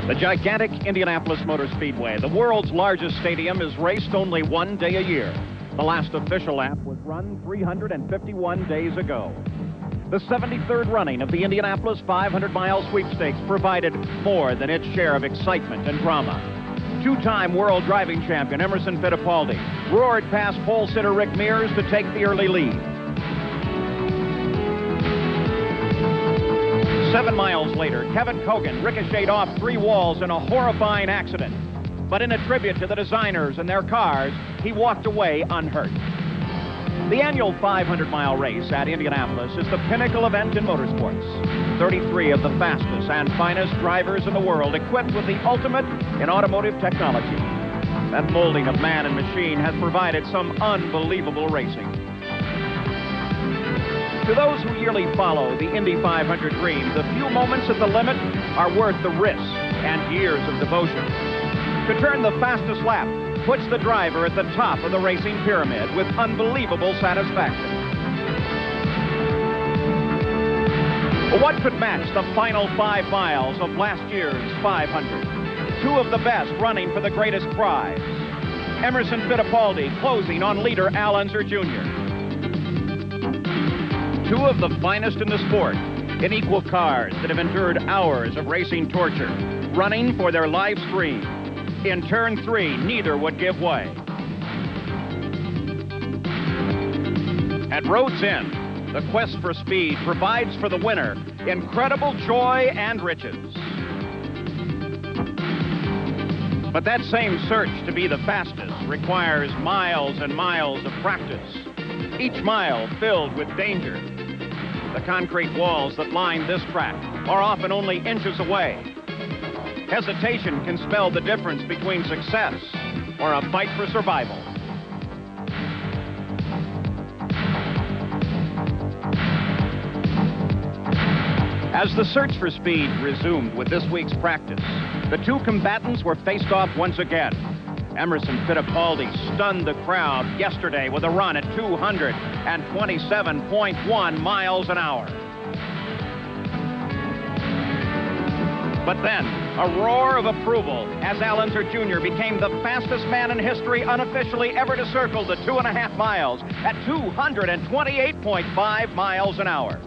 The gigantic Indianapolis Motor Speedway, the world's largest stadium, is raced only one day a year. The last official lap was run 351 days ago. The 73rd running of the Indianapolis 500-mile sweepstakes provided more than its share of excitement and drama. Two-time world driving champion Emerson Fittipaldi roared past pole sitter Rick Mears to take the early lead. 7 miles later, Kevin Kogan ricocheted off 3 walls in a horrifying accident. But in a tribute to the designers and their cars, he walked away unhurt. The annual 500-mile race at Indianapolis is the pinnacle event in motorsports. 33 of the fastest and finest drivers in the world equipped with the ultimate in automotive technology. That molding of man and machine has provided some unbelievable racing. To those who yearly follow the Indy 500 dream, the few moments at the limit are worth the risk and years of devotion. To turn the fastest lap puts the driver at the top of the racing pyramid with unbelievable satisfaction. But what could match the final 5 miles of last year's 500? 2 of the best running for the greatest prize. Emerson Fittipaldi closing on leader Al Unser Jr. 2 of the finest in the sport, in equal cars that have endured hours of racing torture, running for their live stream. In turn 3, neither would give way. At road's end, the quest for speed provides for the winner incredible joy and riches. But that same search to be the fastest requires miles and miles of practice, each mile filled with danger. The concrete walls that line this track are often only inches away. Hesitation can spell the difference between success or a fight for survival. As the search for speed resumed with this week's practice, the 2 combatants were faced off once again. Emerson Fittipaldi stunned the crowd yesterday with a run at 227.1 miles an hour. But then, a roar of approval as Al Unser Jr. became the fastest man in history unofficially ever to circle the 2.5 miles at 228.5 miles an hour.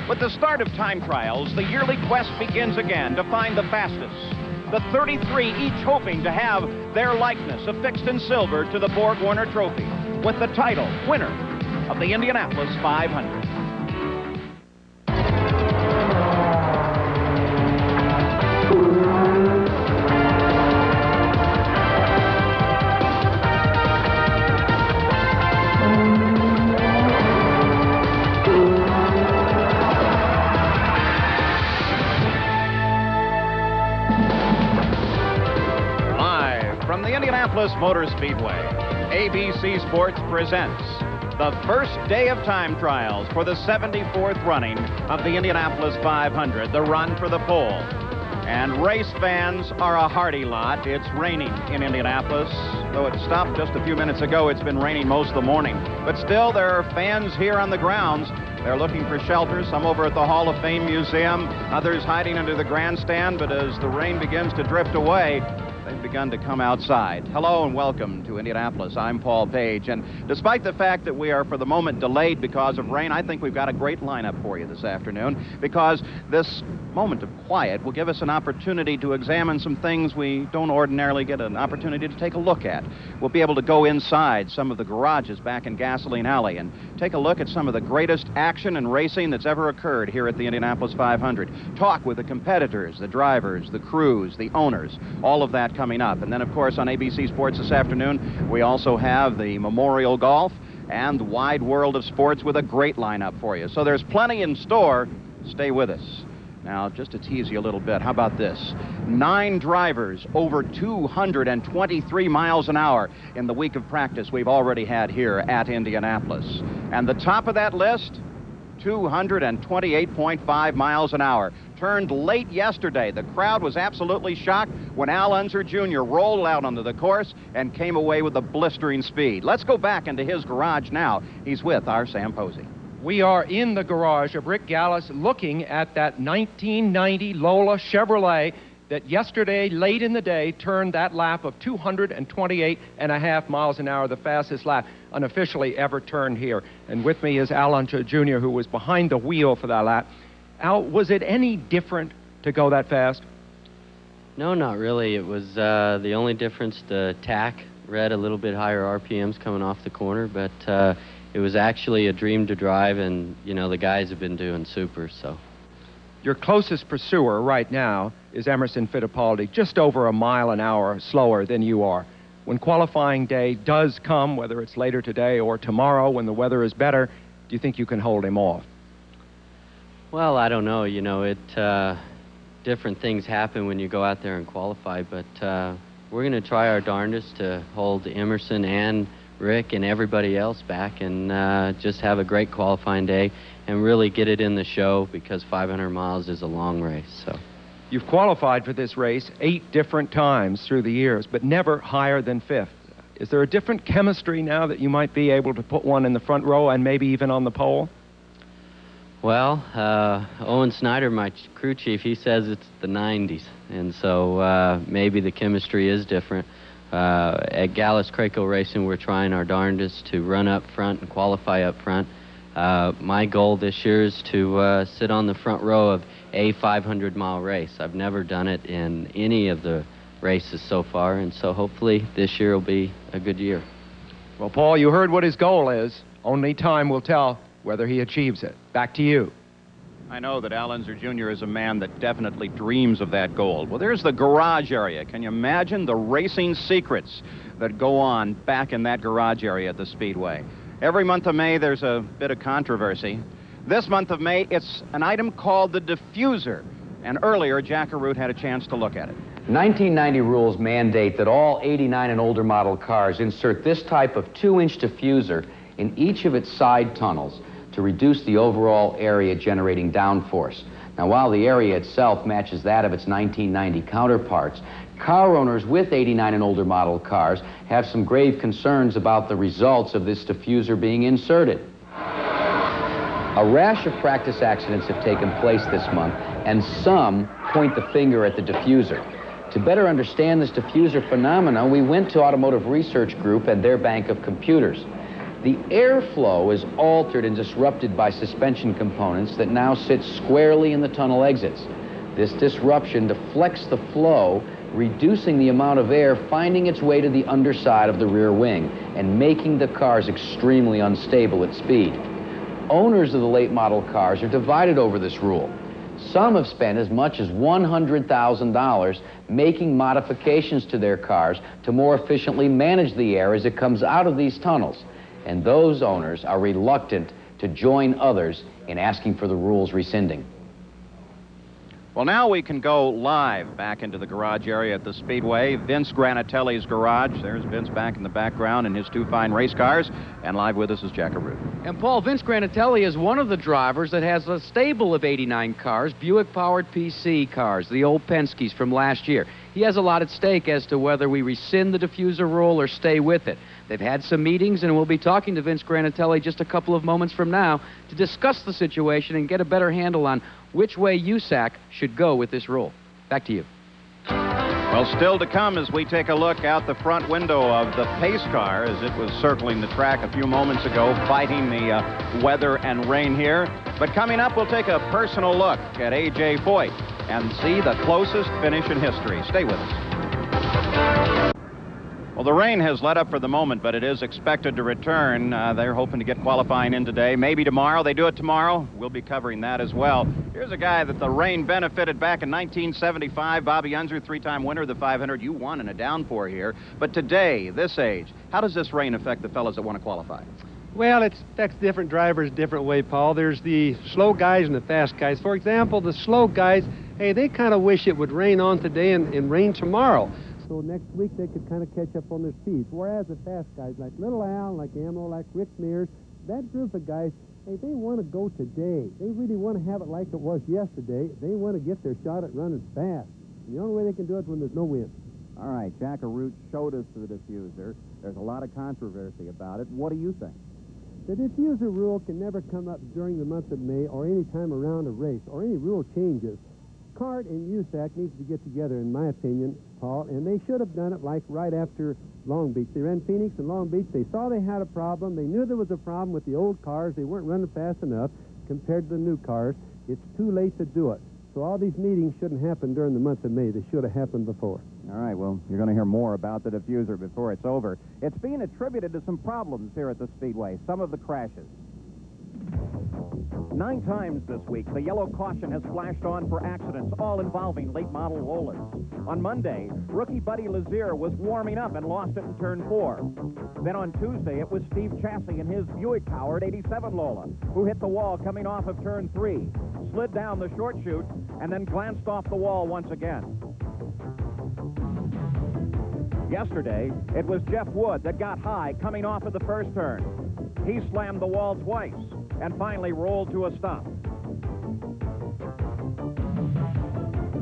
With the start of time trials, the yearly quest begins again to find the fastest. The 33 each hoping to have their likeness affixed in silver to the Borg Warner Trophy with the title winner of the Indianapolis 500. From the Indianapolis Motor Speedway, ABC Sports presents the first day of time trials for the 74th running of the Indianapolis 500, the run for the pole. And race fans are a hardy lot. It's raining in Indianapolis. Though it stopped just a few minutes ago, it's been raining most of the morning. But still, there are fans here on the grounds. They're looking for shelter, some over at the Hall of Fame Museum, others hiding under the grandstand. But as the rain begins to drift away, they've begun to come outside. Hello and welcome to Indianapolis. I'm Paul Page, and despite the fact that we are for the moment delayed because of rain, I think we've got a great lineup for you this afternoon, because this moment of quiet will give us an opportunity to examine some things we don't ordinarily get an opportunity to take a look at. We'll be able to go inside some of the garages back in Gasoline Alley and take a look at some of the greatest action and racing that's ever occurred here at the Indianapolis 500. Talk with the competitors, the drivers, the crews, the owners, all of that coming up. And then, of course, on ABC Sports this afternoon, we also have the Memorial Golf and the wide world of sports with a great lineup for you. So there's plenty in store. Stay with us. Now, just to tease you a little bit, how about this? 9 drivers over 223 miles an hour in the week of practice we've already had here at Indianapolis. And the top of that list, 228.5 miles an hour. Turned late yesterday. The crowd was absolutely shocked when Al Unser Jr. rolled out onto the course and came away with a blistering speed. Let's go back into his garage now. He's with our Sam Posey. We are in the garage of Rick Gallus looking at that 1990 Lola Chevrolet that yesterday, late in the day, turned that lap of 228.5 miles an hour, the fastest lap unofficially ever turned here. And with me is Al Unser Jr., who was behind the wheel for that lap. Al, was it any different to go that fast? No, not really. It was the only difference, the tack read a little bit higher RPMs coming off the corner, but it was actually a dream to drive, and, you know, the guys have been doing super, so. Your closest pursuer right now is Emerson Fittipaldi, just over a mile an hour slower than you are. When qualifying day does come, whether it's later today or tomorrow when the weather is better, do you think you can hold him off? Well, I don't know. You know, different things happen when you go out there and qualify, but we're going to try our darndest to hold Emerson and Rick and everybody else back and just have a great qualifying day and really get it in the show, because 500 miles is a long race. So you've qualified for this race 8 different times through the years, but never higher than 5th. Is there a different chemistry now that you might be able to put one in the front row and maybe even on the pole? Well, Owen Snyder, my crew chief, he says it's the 90s, and so maybe the chemistry is different. At Gallus Craco Racing, we're trying our darndest to run up front and qualify up front. My goal this year is to sit on the front row of a 500-mile race. I've never done it in any of the races so far, and so hopefully this year will be a good year. Well, Paul, you heard what his goal is. Only time will tell whether he achieves it. Back to you. I know that Al Unser Jr. is a man that definitely dreams of that goal. Well, there's the garage area. Can you imagine the racing secrets that go on back in that garage area at the Speedway? Every month of May, there's a bit of controversy. This month of May, it's an item called the diffuser. And earlier, Jack Arute had a chance to look at it. 1990 rules mandate that all 89 and older model cars insert this type of 2-inch diffuser in each of its side tunnels to reduce the overall area generating downforce. Now, while the area itself matches that of its 1990 counterparts, car owners with 89 and older model cars have some grave concerns about the results of this diffuser being inserted. A rash of practice accidents have taken place this month, and some point the finger at the diffuser. To better understand this diffuser phenomena, we went to Automotive Research Group and their bank of computers. The airflow is altered and disrupted by suspension components that now sit squarely in the tunnel exits. This disruption deflects the flow, reducing the amount of air finding its way to the underside of the rear wing and making the cars extremely unstable at speed. Owners of the late model cars are divided over this rule. Some have spent as much as $100,000 making modifications to their cars to more efficiently manage the air as it comes out of these tunnels. And those owners are reluctant to join others in asking for the rules rescinding. Well, now we can go live back into the garage area at the Speedway. Vince Granatelli's garage. There's Vince back in the background in his 2 fine race cars. And live with us is Jack Arute. And Paul, Vince Granatelli is one of the drivers that has a stable of 89 cars, Buick-powered PC cars, the old Penske's from last year. He has a lot at stake as to whether we rescind the diffuser rule or stay with it. They've had some meetings, and we'll be talking to Vince Granatelli just a couple of moments from now to discuss the situation and get a better handle on which way USAC should go with this rule. Back to you. Well, still to come as we take a look out the front window of the pace car as it was circling the track a few moments ago, fighting the weather and rain here. But coming up, we'll take a personal look at A.J. Foyt and see the closest finish in history. Stay with us. Well, the rain has let up for the moment, but it is expected to return. They're hoping to get qualifying in today, maybe tomorrow. They do it tomorrow. We'll be covering that as well. Here's a guy that the rain benefited back in 1975. Bobby Unser, 3-time winner of the 500. You won in a downpour here. But today, this age, how does this rain affect the fellas that want to qualify? Well, it affects different drivers different way, Paul. There's the slow guys and the fast guys. For example, the slow guys, hey, they kind of wish it would rain on today and rain tomorrow. So next week they could kind of catch up on their speeds. Whereas the fast guys like Little Al, like Ammo, like Rick Mears, that group of guys, hey, they want to go today. They really want to have it like it was yesterday. They want to get their shot at running fast. And the only way they can do it is when there's no wind. All right, Jack Arute showed us the diffuser. There's a lot of controversy about it. What do you think? The diffuser rule can never come up during the month of May or any time around a race or any rule changes. CART and USAC needs to get together, in my opinion, Paul, and they should have done it like right after Long Beach. They ran Phoenix and Long Beach. They saw they had a problem. They knew there was a problem with the old cars. They weren't running fast enough compared to the new cars. It's too late to do it. So all these meetings shouldn't happen during the month of May. They should have happened before. All right, well, you're going to hear more about the diffuser before it's over. It's being attributed to some problems here at the Speedway, some of the crashes. 9 times this week, the yellow caution has flashed on for accidents, all involving late-model Lolas. On Monday, rookie Buddy Lazier was warming up and lost it in turn 4. Then on Tuesday, it was Steve Chassie in his Buick-powered 87 Lola, who hit the wall coming off of turn 3, slid down the short chute, and then glanced off the wall once again. Yesterday, it was Jeff Wood that got high coming off of the first turn. He slammed the wall twice and finally rolled to a stop.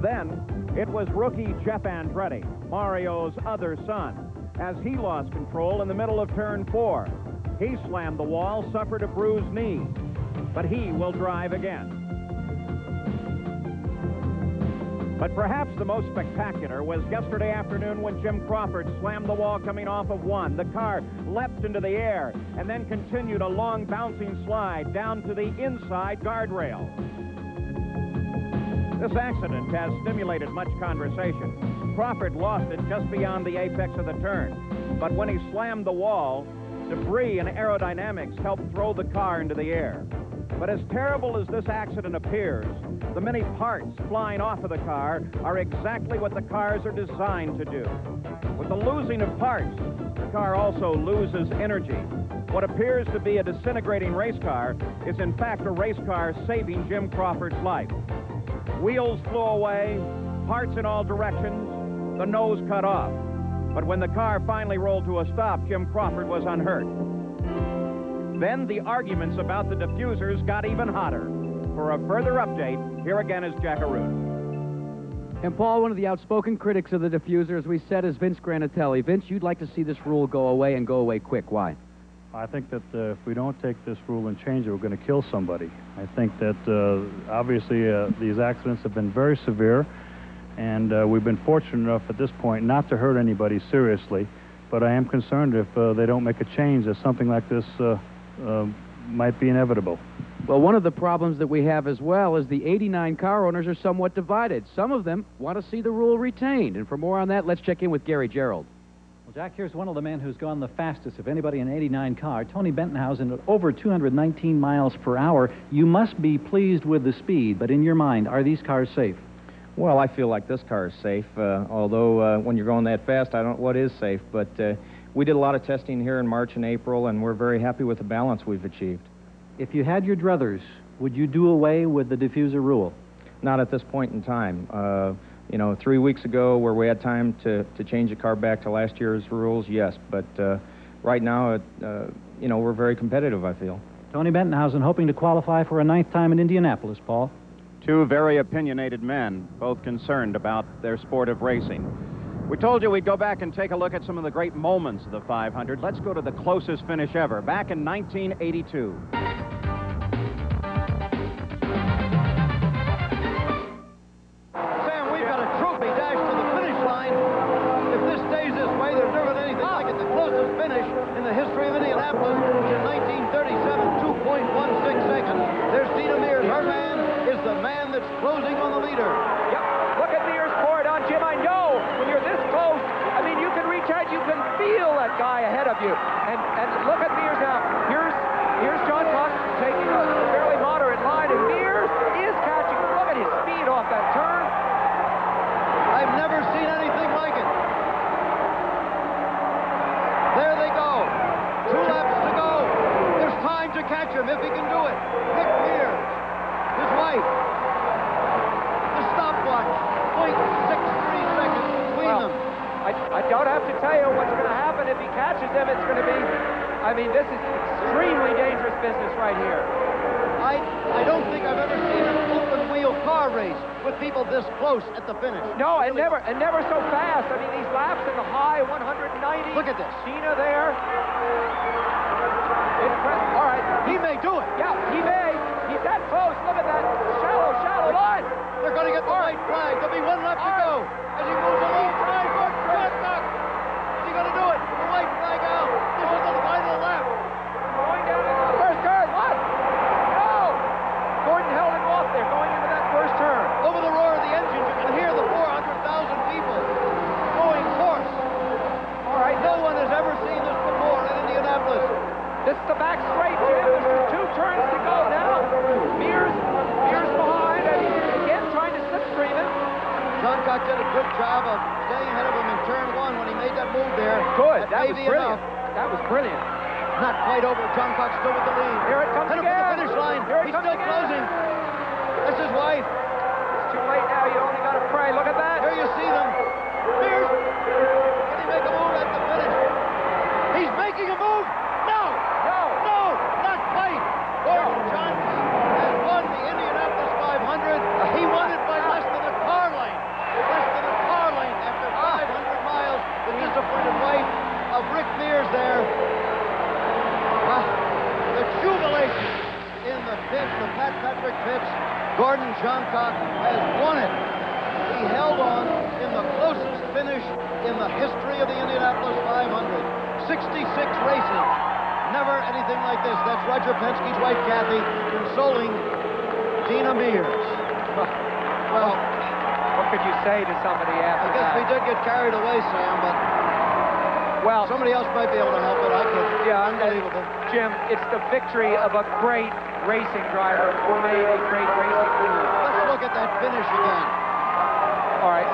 Then, it was rookie Jeff Andretti, Mario's other son, as he lost control in the middle of turn 4. He slammed the wall, suffered a bruised knee, but he will drive again. But perhaps the most spectacular was yesterday afternoon when Jim Crawford slammed the wall coming off of 1. The car leapt into the air and then continued a long bouncing slide down to the inside guardrail. This accident has stimulated much conversation. Crawford lost it just beyond the apex of the turn, but when he slammed the wall, debris and aerodynamics helped throw the car into the air. But as terrible as this accident appears, the many parts flying off of the car are exactly what the cars are designed to do. With the losing of parts, the car also loses energy. What appears to be a disintegrating race car is in fact a race car saving Jim Crawford's life. Wheels flew away, parts in all directions, the nose cut off. But when the car finally rolled to a stop, Jim Crawford was unhurt. Then the arguments about the diffusers got even hotter. For a further update, here again is Jack Arute. And Paul, one of the outspoken critics of the diffuser, as we said, is Vince Granatelli. Vince, you'd like to see this rule go away and go away quick. Why? I think that if we don't take this rule and change it, we're going to kill somebody. I think that obviously these accidents have been very severe, and we've been fortunate enough at this point not to hurt anybody seriously. But I am concerned if they don't make a change that something like this might be inevitable. Well, one of the problems that we have as well is the 89 car owners are somewhat divided. Some of them want to see the rule retained. And for more on that, let's check in with Gary Gerald. Well, Jack, here's one of the men who's gone the fastest of anybody in an 89 car, Tony Bentonhausen, at over 219 miles per hour. You must be pleased with the speed, but in your mind, are these cars safe? Well, I feel like this car is safe, although when you're going that fast, I don't know what is safe. But we did a lot of testing here in March and April, and we're very happy with the balance we've achieved. If you had your druthers, would you do away with the diffuser rule? Not at this point in time. 3 weeks ago, where we had time to change the car back to last year's rules, yes. But right now, we're very competitive, I feel. Tony Bentonhausen hoping to qualify for a 9th time in Indianapolis, Paul. Two very opinionated men, both concerned about their sport of racing. We told you we'd go back and take a look at some of the great moments of the 500. Let's go to the closest finish ever, back in 1982. Sam, we've got a trophy dash to the finish line. If this stays this way, there's never been anything like it. The closest finish in the history of Indianapolis was in 1937, 2.16 seconds. There's Dina Mears. Her man is the man that's closing on the leader. Yep. Look at Mears pour it on, Jim. I know when you're this close, I mean, you can reach out, you can feel that guy ahead of you. And look at Mears now. Here's John Cox taking a fairly moderate line, and Mears is catching. Look at his speed off that turn. I've never seen anything like it. There they go. 2 laps to go. There's time to catch him if he can do it. Nick Mears, his wife. The stopwatch, 0.63 seconds between them. I don't have to tell you what's going to happen if he catches them. It's going to be, I mean, this is extremely dangerous business right here. I don't think I've ever seen an open wheel car race with people this close at the finish. No, and never so fast. I mean, these laps in the high 190. Look at this. Cena there. All right. He may do it. Yeah, he may. He's that close. Look at that shallow line. They're going to get the white flag. There'll be one left to go. As he moves along, trying for Johncock. Is he going to do it? The white flag out. This is the final lap. Going down into the first turn. What? No! Gordon held him off there going into that first turn. Over the roar of the engines, you can hear the 400,000 people going hoarse. All right. No one has ever seen this before in Indianapolis. This is the back straight, Jim. There's 2 turns to go now. Mears behind and again trying to slipstream him. Johncock did a good job of staying ahead of him in turn 1 when he made that move there. Good. That may was be brilliant. enough. That was brilliant. Not quite over. Johncock still with the lead. Here it comes Headed again. for the finish line. Here it He's comes still again. closing. That's his wife. It's too late now. You only got to pray. Look at that. Here you see them. Mears. Can he make a move at the finish? He's making a move. No. No. Not quite. Gordon Johncock has won the Indianapolis 500. He won it by less than a car length. Less than a car length after 500 miles. The disappointed wife of Rick Mears there. The jubilation in the pits, the Pat Patrick pits. Gordon Johncock has won it. He held on in the closest finish in the history of the Indianapolis 500. 66 races. Never anything like this. That's Roger Penske's wife, Kathy, consoling Dina Mears. Well, What could you say to somebody after I guess that? we did get carried away, Sam, but Well, somebody else might be able to help it. I could. yeah, Unbelievable. Jim, it's the victory of a great racing driver who made a great racing move. Let's look at that finish again. All right.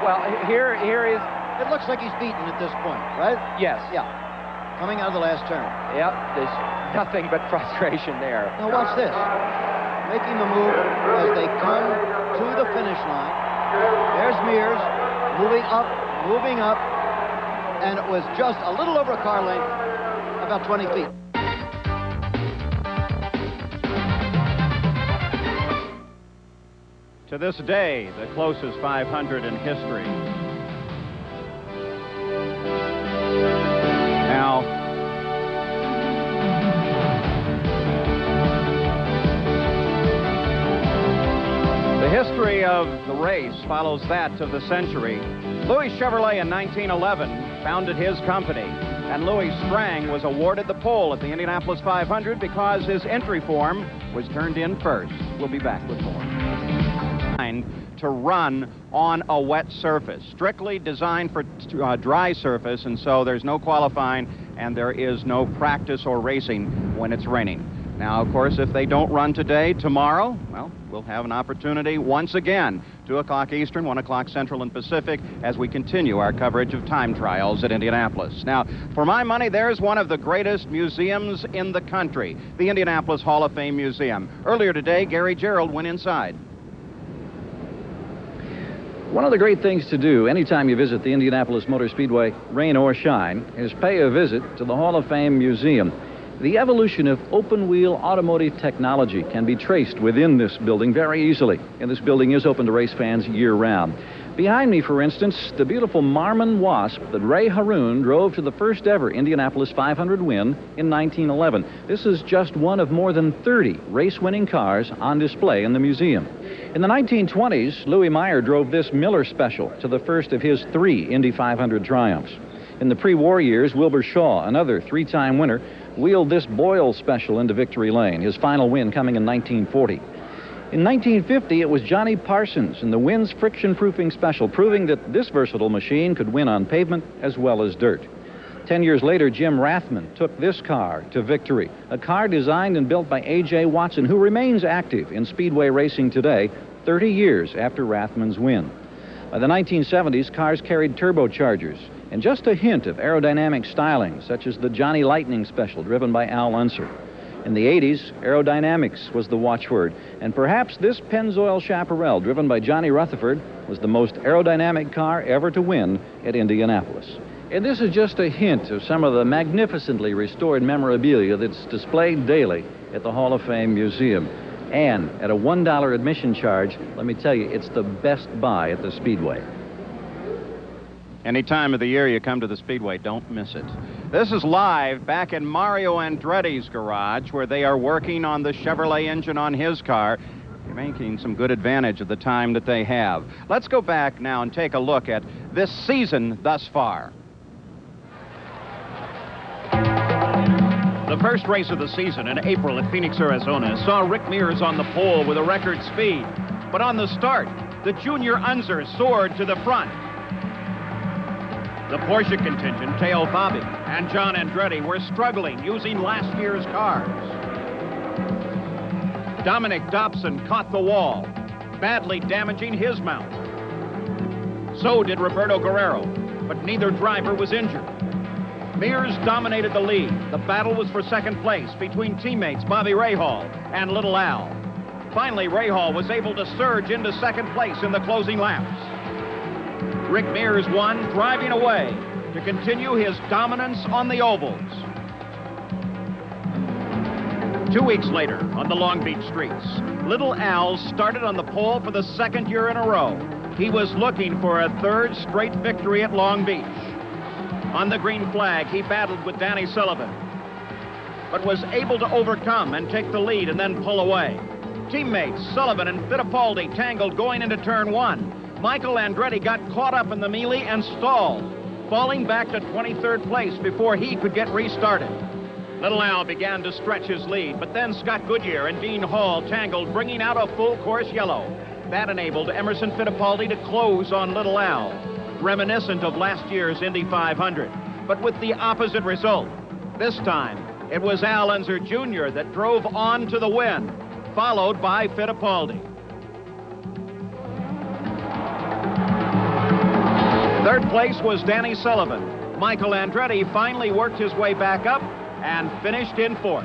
Well, here is, It looks like he's beaten at this point, right? yes. Yeah. Coming out of the last turn. Yep, there's nothing but frustration there. Now watch this. Making the move as they come to the finish line. There's Mears moving up, and it was just a little over a car length, about 20 feet. To this day, the closest 500 in history. Now, the history of the race follows that of the century. Louis Chevrolet in 1911 founded his company, and Louis Strang was awarded the pole at the Indianapolis 500 because his entry form was turned in first. We'll be back with more. To run on a wet surface, strictly designed for dry surface, and so there's no qualifying and there is no practice or racing when it's raining. Now, of course, if they don't run today, tomorrow, well, we'll have an opportunity once again, 2 o'clock Eastern, 1 o'clock Central and Pacific, as we continue our coverage of time trials at Indianapolis. Now, for my money, there's one of the greatest museums in the country, the Indianapolis Hall of Fame Museum. Earlier today, Gary Gerald went inside. One of the great things to do anytime you visit the Indianapolis Motor Speedway, rain or shine, is pay a visit to the Hall of Fame Museum. The evolution of open-wheel automotive technology can be traced within this building very easily, and this building is open to race fans year-round. Behind me, for instance, the beautiful Marmon Wasp that Ray Haroon drove to the first ever Indianapolis 500 win in 1911. This is just one of more than 30 race-winning cars on display in the museum. In the 1920s, Louis Meyer drove this Miller Special to the first of his 3 Indy 500 triumphs. In the pre-war years, Wilbur Shaw, another 3-time winner, wheeled this Boyle Special into victory lane, his final win coming in 1940. In 1950, it was Johnny Parsons in the Wynn's friction-proofing special, proving that this versatile machine could win on pavement as well as dirt. 10 years later, Jim Rathman took this car to victory, a car designed and built by A.J. Watson, who remains active in speedway racing today, 30 years after Rathman's win. By the 1970s, cars carried turbochargers and just a hint of aerodynamic styling, such as the Johnny Lightning Special driven by Al Unser. In the 80s, aerodynamics was the watchword, and perhaps this Pennzoil Chaparral, driven by Johnny Rutherford, was the most aerodynamic car ever to win at Indianapolis. And this is just a hint of some of the magnificently restored memorabilia that's displayed daily at the Hall of Fame Museum. And at a $1 admission charge, let me tell you, it's the best buy at the Speedway. Any time of the year you come to the Speedway, don't miss it. This is live back in Mario Andretti's garage, where they are working on the Chevrolet engine on his car. making some good advantage of the time that they have. Let's go back now and take a look at this season thus far. The first race of the season in April at Phoenix, Arizona saw Rick Mears on the pole with a record speed. But on the start, the junior Unser soared to the front. The Porsche contingent, Teo Bobby and John Andretti, were struggling using last year's cars. Dominic Dobson caught the wall, badly damaging his mount. So did Roberto Guerrero, but neither driver was injured. Mears dominated the lead. The battle was for second place between teammates Bobby Rahal and Little Al. Finally, Rahal was able to surge into second place in the closing laps. Rick Mears won, driving away to continue his dominance on the ovals. 2 weeks later, on the Long Beach streets, Little Al started on the pole for the second year in a row. He was looking for a third straight victory at Long Beach. On the green flag, he battled with Danny Sullivan, but was able to overcome and take the lead and then pull away. Teammates Sullivan and Fittipaldi tangled going into turn one. Michael Andretti got caught up in the melee and stalled, falling back to 23rd place before he could get restarted. Little Al began to stretch his lead, but then Scott Goodyear and Dean Hall tangled, bringing out a full course yellow. That enabled Emerson Fittipaldi to close on Little Al, reminiscent of last year's Indy 500, but with the opposite result. This time, it was Al Unser Jr. that drove on to the win, followed by Fittipaldi. Third place was Danny Sullivan. Michael Andretti finally worked his way back up and finished in fourth.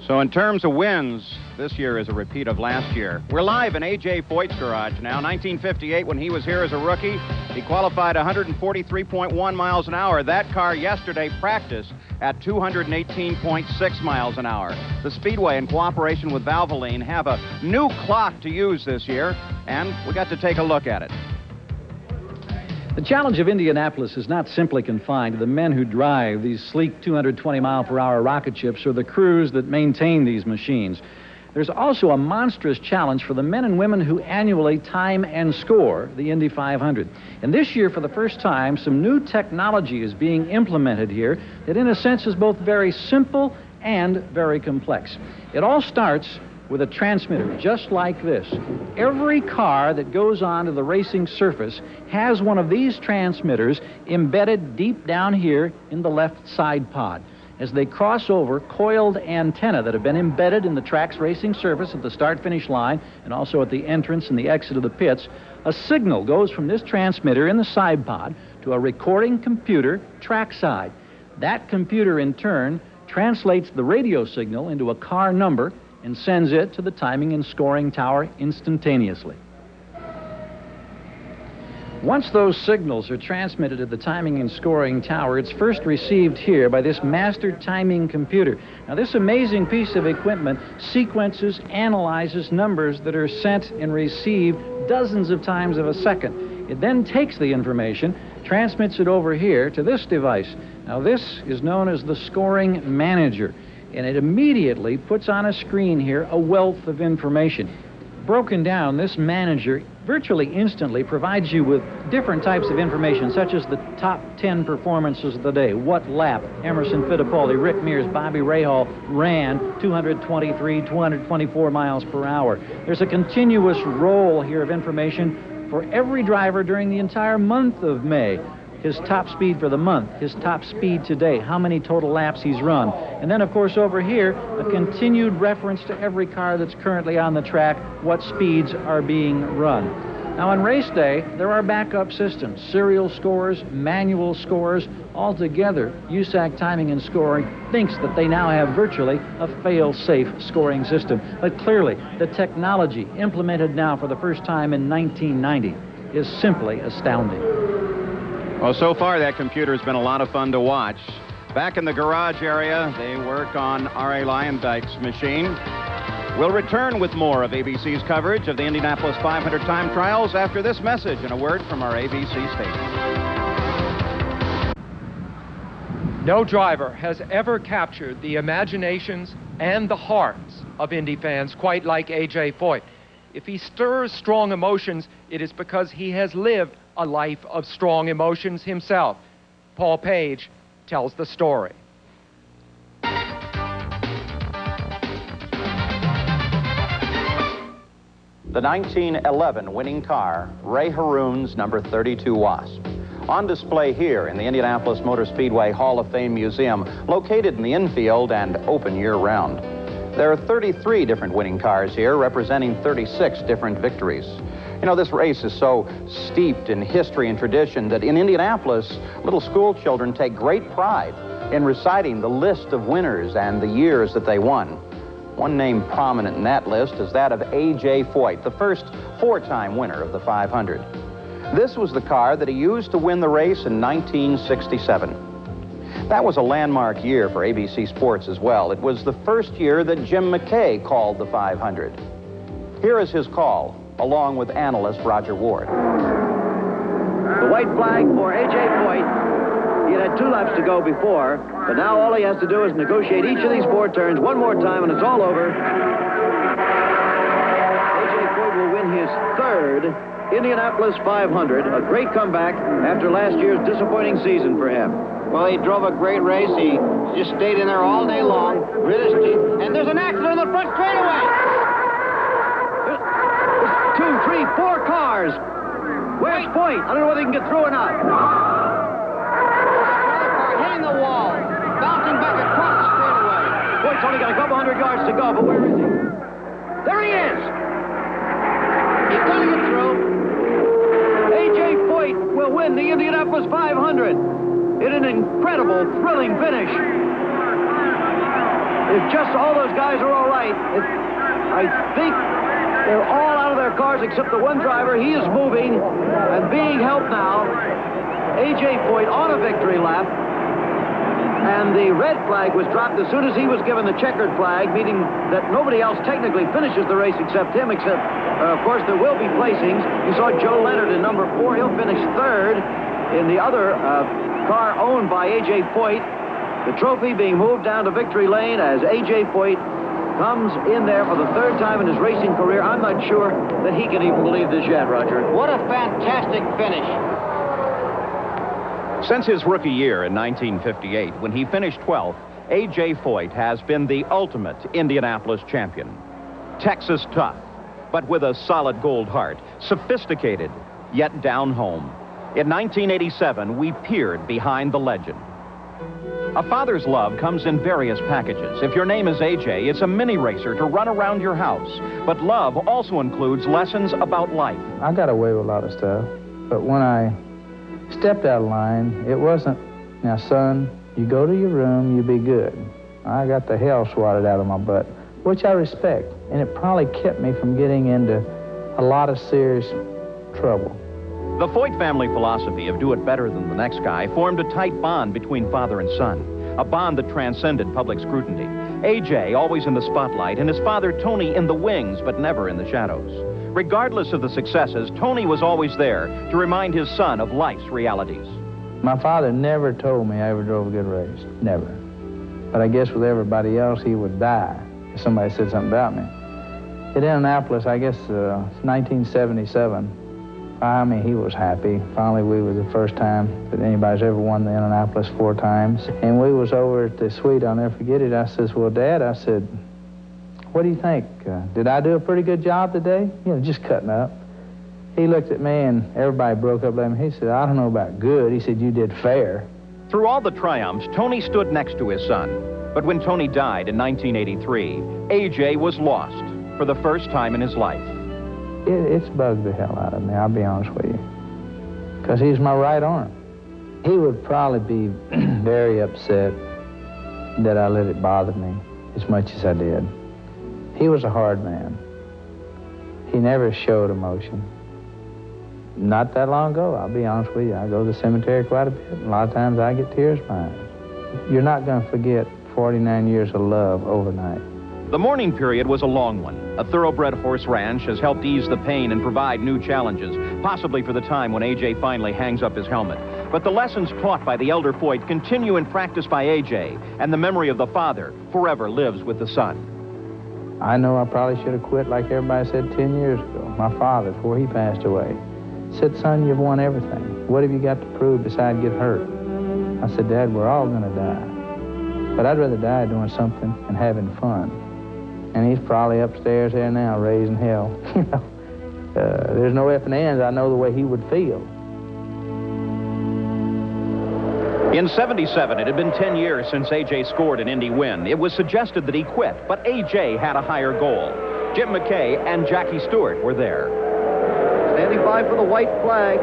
So in terms of wins, this year is a repeat of last year. We're live in A.J. Foyt's garage now. 1958, when he was here as a rookie, he qualified 143.1 miles an hour. That car yesterday practiced at 218.6 miles an hour. The Speedway, in cooperation with Valvoline, have a new clock to use this year, and we got to take a look at it. The challenge of Indianapolis is not simply confined to the men who drive these sleek 220-mile-per-hour rocket ships or the crews that maintain these machines. There's also a monstrous challenge for the men and women who annually time and score the Indy 500. And this year, for the first time, some new technology is being implemented here that, in a sense, is both very simple and very complex. It all starts with a transmitter just like this. Every car that goes onto the racing surface has one of these transmitters embedded deep down here in the left side pod. As they cross over, coiled antennae that have been embedded in the track's racing surface at the start-finish line and also at the entrance and the exit of the pits, a signal goes from this transmitter in the side pod to a recording computer trackside. That computer, in turn, translates the radio signal into a car number and sends it to the timing and scoring tower instantaneously. Once those signals are transmitted to the timing and scoring tower, it's first received here by this master timing computer. Now, this amazing piece of equipment sequences, analyzes numbers that are sent and received dozens of times a second. It then takes the information, transmits it over here to this device. Now, this is known as the scoring manager, and it immediately puts on a screen here a wealth of information. Broken down, this manager virtually instantly provides you with different types of information, such as the top 10 performances of the day, what lap Emerson Fittipaldi, Rick Mears, Bobby Rahal ran 223, 224 miles per hour. There's a continuous roll here of information for every driver during the entire month of May. His top speed for the month, his top speed today, how many total laps he's run. And then, of course, over here, a continued reference to every car that's currently on the track, what speeds are being run. Now, on race day, there are backup systems, serial scores, manual scores. Altogether, USAC Timing and Scoring thinks that they now have virtually a fail-safe scoring system. But clearly, the technology implemented now for the first time in 1990 is simply astounding. Well, so far, that computer has been a lot of fun to watch. Back in the garage area, they work on R.A. Lyondike's machine. We'll return with more of ABC's coverage of the Indianapolis 500 time trials after this message and a word from our ABC station. No driver has ever captured the imaginations and the hearts of Indy fans quite like A.J. Foyt. If he stirs strong emotions, it is because he has lived a life of strong emotions himself. Paul Page tells the story. The 1911 winning car, Ray Haroon's number 32 Wasp. On display here in the Indianapolis Motor Speedway Hall of Fame Museum, located in the infield and open year-round. There are 33 different winning cars here, representing 36 different victories. You know, this race is so steeped in history and tradition that in Indianapolis, little school children take great pride in reciting the list of winners and the years that they won. One name prominent in that list is that of A.J. Foyt, the first four-time winner of the 500. This was the car that he used to win the race in 1967. That was a landmark year for ABC Sports as well. It was the first year that Jim McKay called the 500. Here is his call, along with analyst Roger Ward. The white flag for A.J. Foyt. He had 2 laps to go before, but now all he has to do is negotiate each of these 4 turns one more time, and it's all over. A.J. Foyt will win his 3rd Indianapolis 500, a great comeback after last year's disappointing season for him. Well, he drove a great race. He just stayed in there all day long, grit his teeth, and there's an accident on the front straightaway. There's 2, 3, 4 cars. Where's Foyt? I don't know whether he can get through or not. Hitting the wall, bouncing back across the straightaway. Foyt's only got a couple hundred yards to go, but where is he? There he is. He's going to get through. A.J. Foyt will win the Indianapolis 500 in an incredible, thrilling finish. If just all those guys are all right, I think they're all out of their cars except the one driver. He is moving and being helped now. A.J. Foyt on a victory lap. And the red flag was dropped as soon as he was given the checkered flag, meaning that nobody else technically finishes the race except him, except, of course, there will be placings. You saw Joe Leonard in number 4. He'll finish 3rd in the other car owned by A.J. Foyt. The trophy being moved down to victory lane as A.J. Foyt comes in there for the 3rd time in his racing career. I'm not sure that he can even believe this yet, Roger. What a fantastic finish. Since his rookie year in 1958, when he finished 12th, A.J. Foyt has been the ultimate Indianapolis champion. Texas tough, but with a solid gold heart. Sophisticated, yet down home. In 1987, we peered behind the legend. A father's love comes in various packages. If your name is A.J., it's a mini racer to run around your house. But love also includes lessons about life. I got away with a lot of stuff, but when I stepped out of line, it wasn't, now son, you go to your room, you be good. I got the hell swatted out of my butt, which I respect, and it probably kept me from getting into a lot of serious trouble. The Foyt family philosophy of do it better than the next guy formed a tight bond between father and son, a bond that transcended public scrutiny. A.J. always in the spotlight, and his father Tony in the wings, but never in the shadows. Regardless of the successes, Tony was always there to remind his son of life's realities. My father never told me I ever drove a good race, never. But I guess with everybody else, he would die if somebody said something about me. At Indianapolis, I guess 1977, I mean, he was happy. Finally, we were the first time that anybody's ever won the Indianapolis 4 times. And we was over at the suite, I'll never forget it. I says, well, Dad, I said, what do you think? Did I do a pretty good job today? You know, just cutting up. He looked at me and everybody broke up. He said, I don't know about good. He said, you did fair. Through all the triumphs, Tony stood next to his son. But when Tony died in 1983, A.J. was lost for the first time in his life. It's bugged the hell out of me, I'll be honest with you. Because he's my right arm. He would probably be very upset that I let it bother me as much as I did. He was a hard man. He never showed emotion. Not that long ago, I'll be honest with you. I go to the cemetery quite a bit. A lot of times I get tears in my eyes. You're not going to forget 49 years of love overnight. The mourning period was a long one. A thoroughbred horse ranch has helped ease the pain and provide new challenges, possibly for the time when A.J. finally hangs up his helmet. But the lessons taught by the elder Foyt continue in practice by A.J., and the memory of the father forever lives with the son. I know I probably should have quit like everybody said 10 years ago. My father, before he passed away, said, son, you've won everything. What have you got to prove besides get hurt? I said, Dad, we're all going to die. But I'd rather die doing something and having fun. And he's probably upstairs there now, raising hell. You know, there's no ifs and ands. I know the way he would feel. In '77, it had been 10 years since A.J. scored an Indy win. It was suggested that he quit, but A.J. had a higher goal. Jim McKay and Jackie Stewart were there. Standing by for the white flag.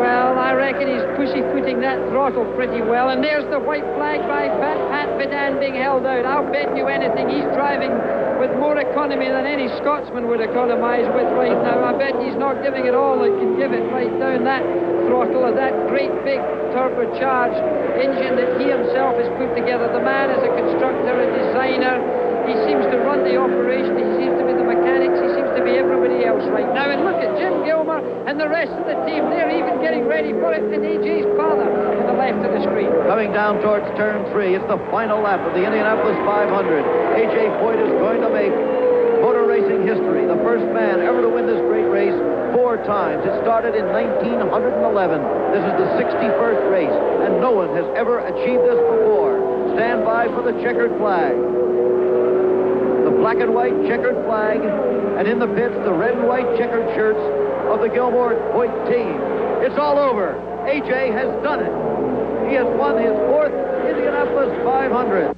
Well, I reckon he's pussyfooting that throttle pretty well, and there's the white flag by Pat Vidan being held out. I'll bet you anything he's driving with more economy than any Scotsman would economize with right now. I bet he's not giving it all that can give it right down that throttle of that great big turbocharged engine that he himself has put together. The man is a constructor, a designer. He seems to run the operation. He seems to be the mechanics. He seems to be everybody else right now. And look at Jim Gilmer and the rest of the team. They're even getting ready for it. And A.J.'s father to the left of the screen. Coming down towards turn 3, it's the final lap of the Indianapolis 500. A.J. Foyt is going to make motor racing history. The first man ever to win this great race 4 times. It started in 1911. This is the 61st race, and no one has ever achieved this before. Stand by for the checkered flag. The black and white checkered flag, and in the pits, the red and white checkered shirts of the Gilmore Foyt team. It's all over. A.J. has done it. He has won his 4th Indianapolis 500.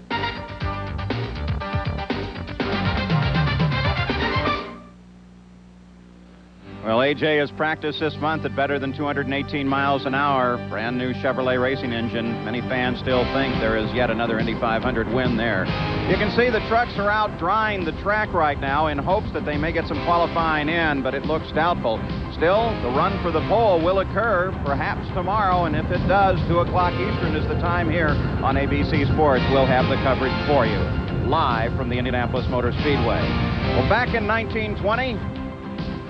Well, A.J. has practiced this month at better than 218 miles an hour. Brand new Chevrolet racing engine. Many fans still think there is yet another Indy 500 win there. You can see the trucks are out drying the track right now in hopes that they may get some qualifying in, but it looks doubtful. Still, the run for the pole will occur perhaps tomorrow, and if it does, 2 o'clock Eastern is the time here on ABC Sports. We'll have the coverage for you, live from the Indianapolis Motor Speedway. Well, back in 1920,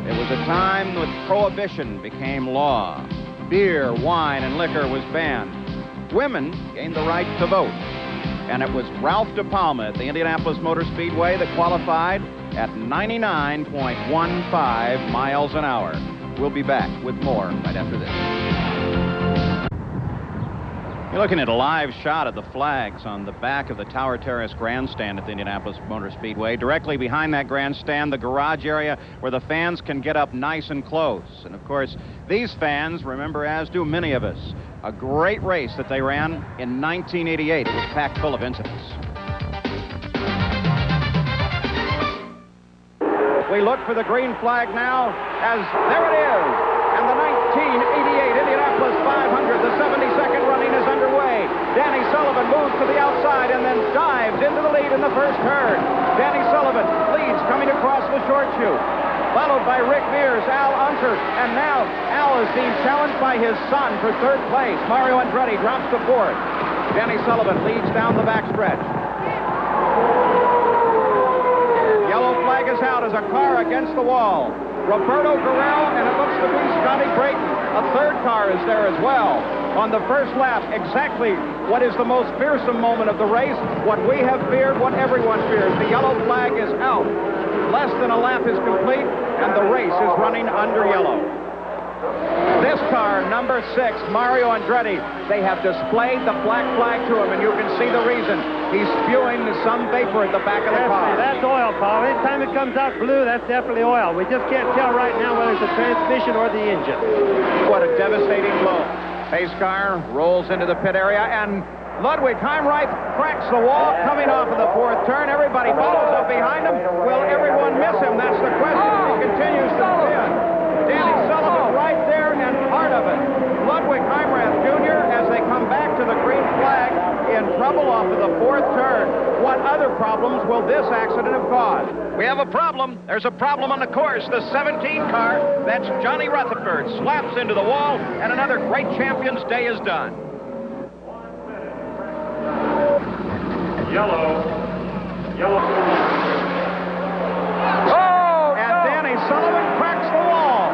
it was a time when prohibition became law. Beer, wine, and liquor was banned. Women gained the right to vote. And it was Ralph De Palma at the Indianapolis Motor Speedway that qualified at 99.15 miles an hour. We'll be back with more right after this. You're looking at a live shot of the flags on the back of the Tower Terrace grandstand at the Indianapolis Motor Speedway. Directly behind that grandstand, the garage area where the fans can get up nice and close. And of course, these fans remember, as do many of us, a great race that they ran in 1988. It was packed full of incidents. We look for the green flag now, as there it is. And the 1988 Indianapolis 500, the 72nd running is underway. Danny Sullivan moves to the outside and then dives into the lead in the first turn. Danny Sullivan leads coming across the short chute, followed by Rick Mears, Al Unser, and now Al is being challenged by his son for 3rd place. Mario Andretti drops to 4th. Danny Sullivan leads down the backstretch. Yellow flag is out as a car against the wall. Roberto Guerrero, and it looks to be Scotty Brayton. A 3rd car is there as well. On the first lap, exactly what is the most fearsome moment of the race, what we have feared, what everyone fears. The yellow flag is out. Less than a lap is complete, and the race is running under yellow. This car, number 6, Mario Andretti, they have displayed the black flag to him, and you can see the reason. He's spewing some vapor at the back of the car. That's oil, Paul. Anytime it comes out blue, that's definitely oil. We just can't tell right now whether it's the transmission or the engine. What a devastating blow. Pace car rolls into the pit area, and Ludwig Heimreich cracks the wall coming off of the 4th turn. Everybody follows up behind him. Will everyone miss him? That's the question. He continues to spin. Danny Sullivan right there and part of it. Ludwig Heimreich Jr., as they come back to the green flag, in trouble off of the 4th turn. What other problems will this accident have caused? We have a problem. There's a problem on the course. The 17 car, that's Johnny Rutherford, slaps into the wall, and another great champion's day is done. Yellow. Oh, and no. Danny Sullivan cracks the wall.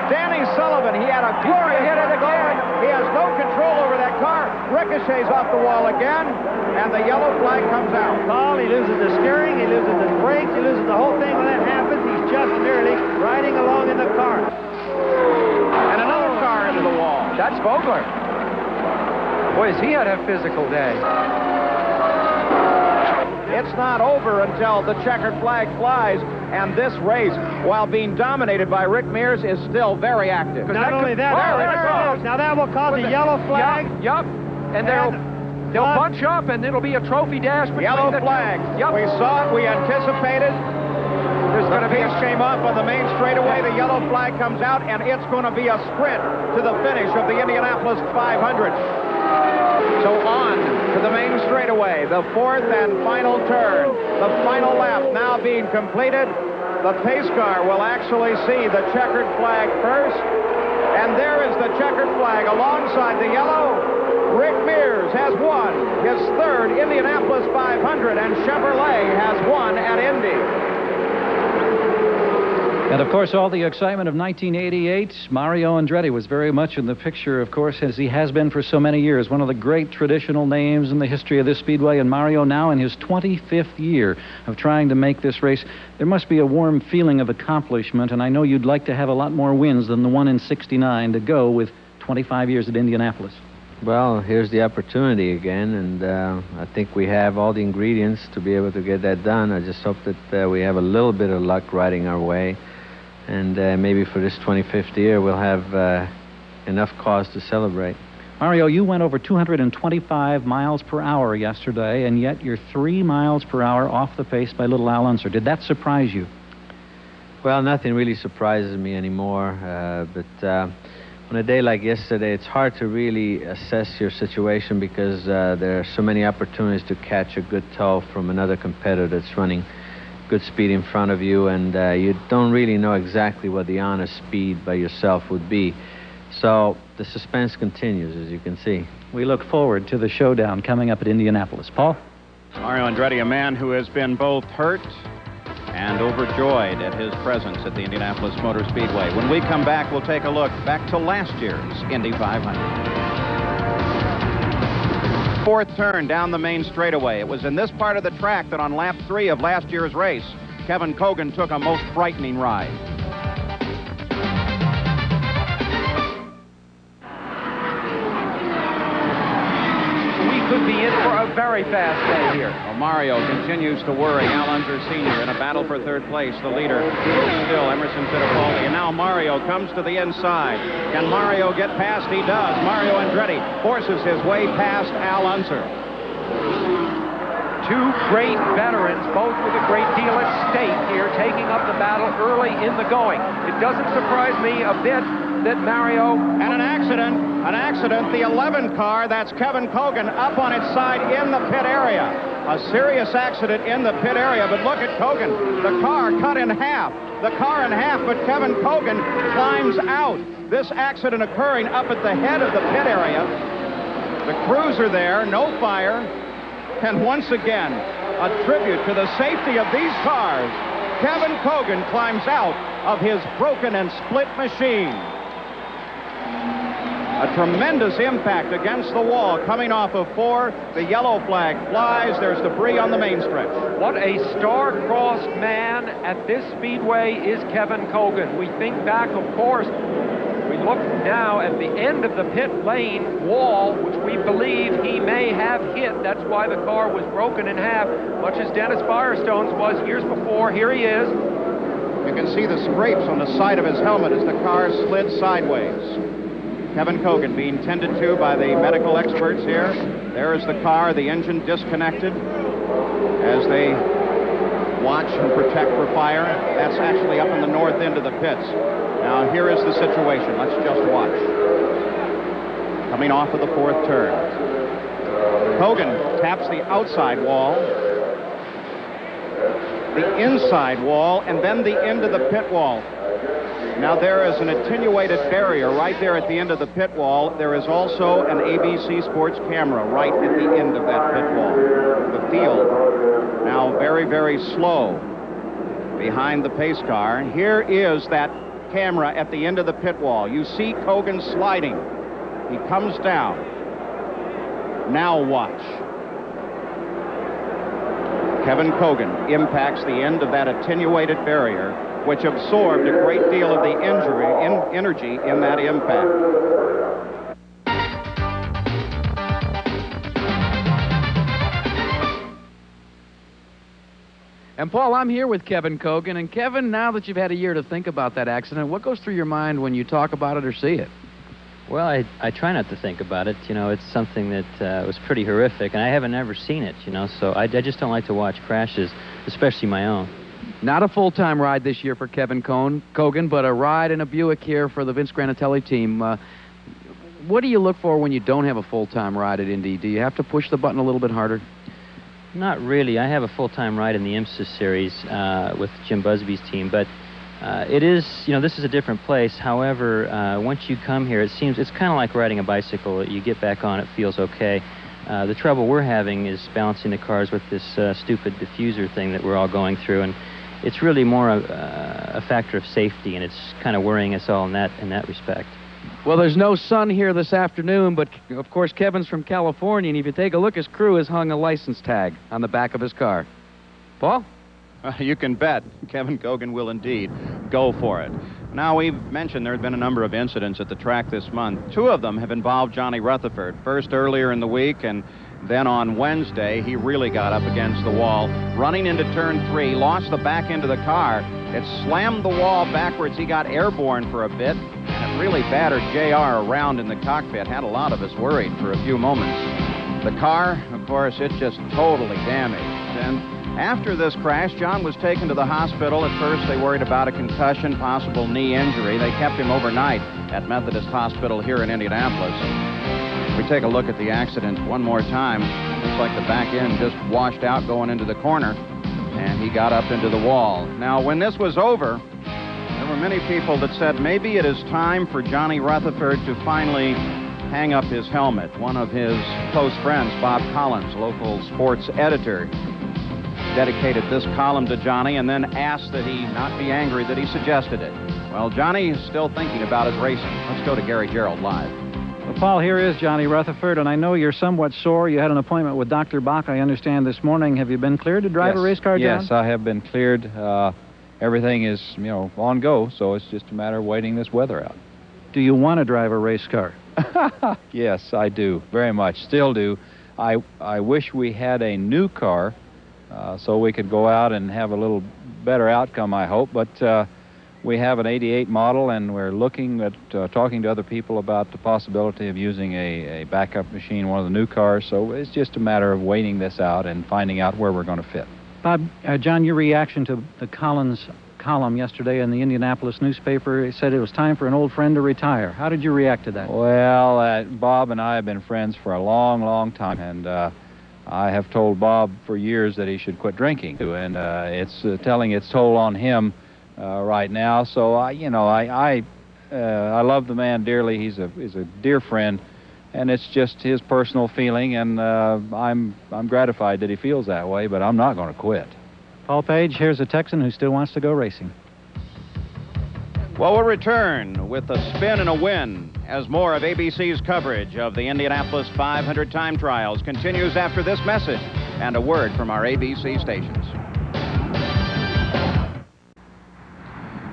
Danny Sullivan, he had a glory hit of the going. He has no control over that car. Ricochets off the wall again, and the yellow flag comes out. Paul, he loses the steering, he loses the brakes, he loses the whole thing. When that happens, he's just merely riding along in the car. And another car into the wall. That's Vogler. Boy, has he had a physical day. It's not over until the checkered flag flies, and this race, while being dominated by Rick Mears, is still very active. Not only that, there it goes. Now that will cause a yellow flag. Yup. And they'll bunch up, and it'll be a trophy dash between Yellow the flag. Yep. We saw it. We anticipated. There's going to be pace came off on the main straightaway. The yellow flag comes out, and it's going to be a sprint to the finish of the Indianapolis 500. So on to the main straightaway, the fourth and final turn. The final lap now being completed. The pace car will actually see the checkered flag first. And there is the checkered flag alongside the yellow. Rick Mears has won his third Indianapolis 500, and Chevrolet has won at Indy. And, of course, all the excitement of 1988, Mario Andretti was very much in the picture, of course, as he has been for so many years. One of the great traditional names in the history of this speedway, and Mario now in his 25th year of trying to make this race. There must be a warm feeling of accomplishment, and I know you'd like to have a lot more wins than the one in '69 to go with 25 years at Indianapolis. Well, here's the opportunity again, and I think we have all the ingredients to be able to get that done. I just hope that we have a little bit of luck riding our way. And maybe for this 25th year, we'll have enough cause to celebrate. Mario, you went over 225 miles per hour yesterday, and yet you're 3 miles per hour off the pace by little Al Unser. Did that surprise you? Well, nothing really surprises me anymore. But on a day like yesterday, it's hard to really assess your situation because there are so many opportunities to catch a good tow from another competitor that's running good speed in front of you, and you don't really know exactly what the honest speed by yourself would be. So the suspense continues, as you can see. We look forward to the showdown coming up at Indianapolis. Paul? Mario Andretti, a man who has been both hurt and overjoyed at his presence at the Indianapolis Motor Speedway. When we come back, we'll take a look back to last year's Indy 500. Fourth turn down the main straightaway. It was in this part of the track that on lap 3 of last year's race, Kevin Cogan took a most frightening ride. We could be in for a very fast day here. Well, Mario continues to worry Al Unser Sr. in a battle for third place. The leader is still Emerson Fittipaldi. And now Mario comes to the inside. Can Mario get past? He does. Mario Andretti forces his way past Al Unser. Two great veterans, both with a great deal at stake here, taking up the battle early in the going. It doesn't surprise me a bit that Mario... And an accident, the 11 car, that's Kevin Cogan, up on its side in the pit area. A serious accident in the pit area, but look at Cogan. The car cut in half. The car in half, but Kevin Cogan climbs out. This accident occurring up at the head of the pit area. The crews are there, no fire. And once again, a tribute to the safety of these cars. Kevin Cogan climbs out of his broken and split machine. A tremendous impact against the wall coming off of 4. The yellow flag flies. There's debris on the main stretch. What a star-crossed man at this speedway is Kevin Cogan. We think back, of course, we look now at the end of the pit lane wall, which we believe he may have hit. That's why the car was broken in half, much as Dennis Firestone's was years before. Here he is. You can see the scrapes on the side of his helmet as the car slid sideways. Kevin Cogan being tended to by the medical experts here. There is the car, the engine disconnected as they watch and protect for fire. That's actually up in the north end of the pits. Now here is the situation. Let's just watch. Coming off of the fourth turn. Cogan taps the outside wall, the inside wall, and then the end of the pit wall. Now there is an attenuated barrier right there at the end of the pit wall. There is also an ABC Sports camera right at the end of that pit wall. The field now very, very slow behind the pace car. Here is that camera at the end of the pit wall. You see Cogan sliding He comes down. Now watch. Kevin Kogan impacts the end of that attenuated barrier, which absorbed a great deal of the energy in that impact. And Paul, I'm here with Kevin Kogan. And Kevin, now that you've had a year to think about that accident, what goes through your mind when you talk about it or see it? Well, I try not to think about it. You know, it's something that was pretty horrific, and I haven't ever seen it, you know, so I just don't like to watch crashes, especially my own. Not a full-time ride this year for Kevin Kogan, but a ride in a Buick here for the Vince Granatelli team. What do you look for when you don't have a full-time ride at Indy? Do you have to push the button a little bit harder? Not really. I have a full-time ride in the IMSA series with Jim Busby's team, but it is, you know, this is a different place. However, once you come here, it's kind of like riding a bicycle. You get back on, it feels okay. The trouble we're having is balancing the cars with this stupid diffuser thing that we're all going through, and it's really more a factor of safety, and it's kind of worrying us all in that respect. Well, there's no sun here this afternoon, but of course Kevin's from California, and if you take a look, his crew has hung a license tag on the back of his car. Paul? You can bet Kevin Kogan will indeed go for it. Now, we've mentioned there have been a number of incidents at the track this month. Two of them have involved Johnny Rutherford. First earlier in the week, and then on Wednesday, he really got up against the wall. Running into turn 3, lost the back end of the car. It slammed the wall backwards. He got airborne for a bit, and it really battered JR around in the cockpit. Had a lot of us worried for a few moments. The car, of course, it just totally damaged. And after this crash, John was taken to the hospital. At first, they worried about a concussion, possible knee injury. They kept him overnight at Methodist Hospital here in Indianapolis. If we take a look at the accident one more time, looks like the back end just washed out going into the corner, and he got up into the wall. Now, when this was over, there were many people that said maybe it is time for Johnny Rutherford to finally hang up his helmet. One of his close friends, Bob Collins, local sports editor, dedicated this column to Johnny and then asked that he not be angry that he suggested it. Well, Johnny is still thinking about his racing. Let's go to Gary Gerald live. Well, Paul, here is Johnny Rutherford, and I know you're somewhat sore. You had an appointment with Dr. Bach, I understand, this morning. Have you been cleared to drive a race car, John? Yes, I have been cleared. Everything is, you know, on go, so it's just a matter of waiting this weather out. Do you want to drive a race car? Yes, I do, very much. Still do. I wish we had a new car so we could go out and have a little better outcome, I hope. But we have an 88 model, and we're looking at talking to other people about the possibility of using a backup machine, one of the new cars. So it's just a matter of waiting this out and finding out where we're going to fit. Bob, John, your reaction to the Collins column yesterday in the Indianapolis newspaper, it said it was time for an old friend to retire. How did you react to that? Well, Bob and I have been friends for a long, long time, and I have told Bob for years that he should quit drinking, and it's telling its toll on him right now. So I love the man dearly. He's a dear friend, and it's just his personal feeling, and I'm gratified that he feels that way. But I'm not going to quit. Paul Page, here's a Texan who still wants to go racing. Well, we'll return with a spin and a win as more of ABC's coverage of the Indianapolis 500 time trials continues after this message and a word from our ABC stations.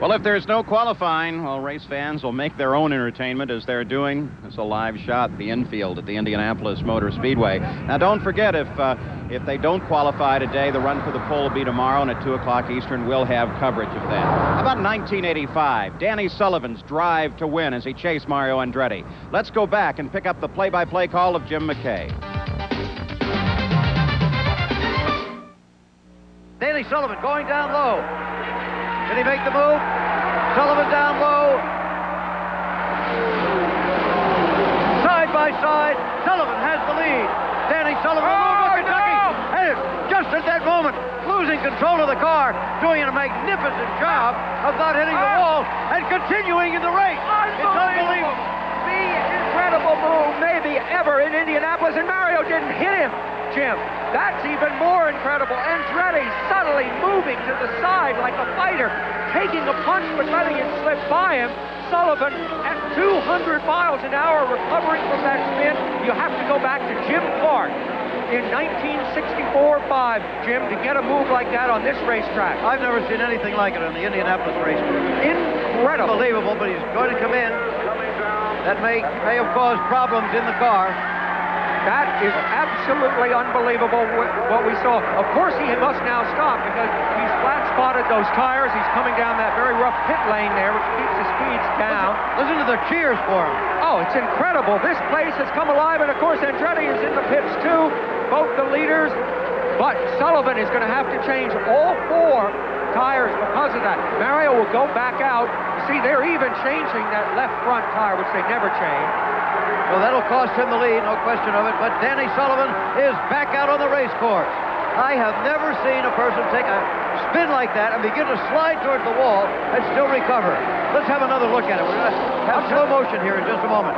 Well, if there's no qualifying, well, race fans will make their own entertainment as they're doing. It's a live shot at the infield at the Indianapolis Motor Speedway. Now, don't forget, if they don't qualify today, the run for the pole will be tomorrow, and at 2 o'clock Eastern, we'll have coverage of that. How about 1985? Danny Sullivan's drive to win as he chased Mario Andretti. Let's go back and pick up the play-by-play call of Jim McKay. Danny Sullivan going down low. Did he make the move? Sullivan down low. Side by side, Sullivan has the lead. Danny Sullivan, Kentucky. And just at that moment, losing control of the car, doing a magnificent job of not hitting the wall and continuing in the race. It's unbelievable. The incredible move maybe ever in Indianapolis, and Mario didn't hit him. Jim. That's even more incredible. Andretti subtly moving to the side like a fighter, taking a punch but letting it slip by him. Sullivan at 200 miles an hour recovering from that spin. You have to go back to Jim Clark in 1964-5, Jim, to get a move like that on this racetrack. I've never seen anything like it on the Indianapolis racetrack. Incredible. Unbelievable, but he's going to come in. That may have caused problems in the car. That is absolutely unbelievable what we saw. Of course, he must now stop because he's flat-spotted those tires. He's coming down that very rough pit lane there, which keeps the speeds down. Listen to the cheers for him. Oh, it's incredible. This place has come alive, and of course, Andretti is in the pits too, both the leaders. But Sullivan is going to have to change all 4 tires because of that. Mario will go back out. You see, they're even changing that left front tire, which they never change. Well, that'll cost him the lead, no question of it. But Danny Sullivan is back out on the race course. I have never seen a person take a spin like that and begin to slide towards the wall and still recover. Let's have another look at it. We're going to have slow motion here in just a moment.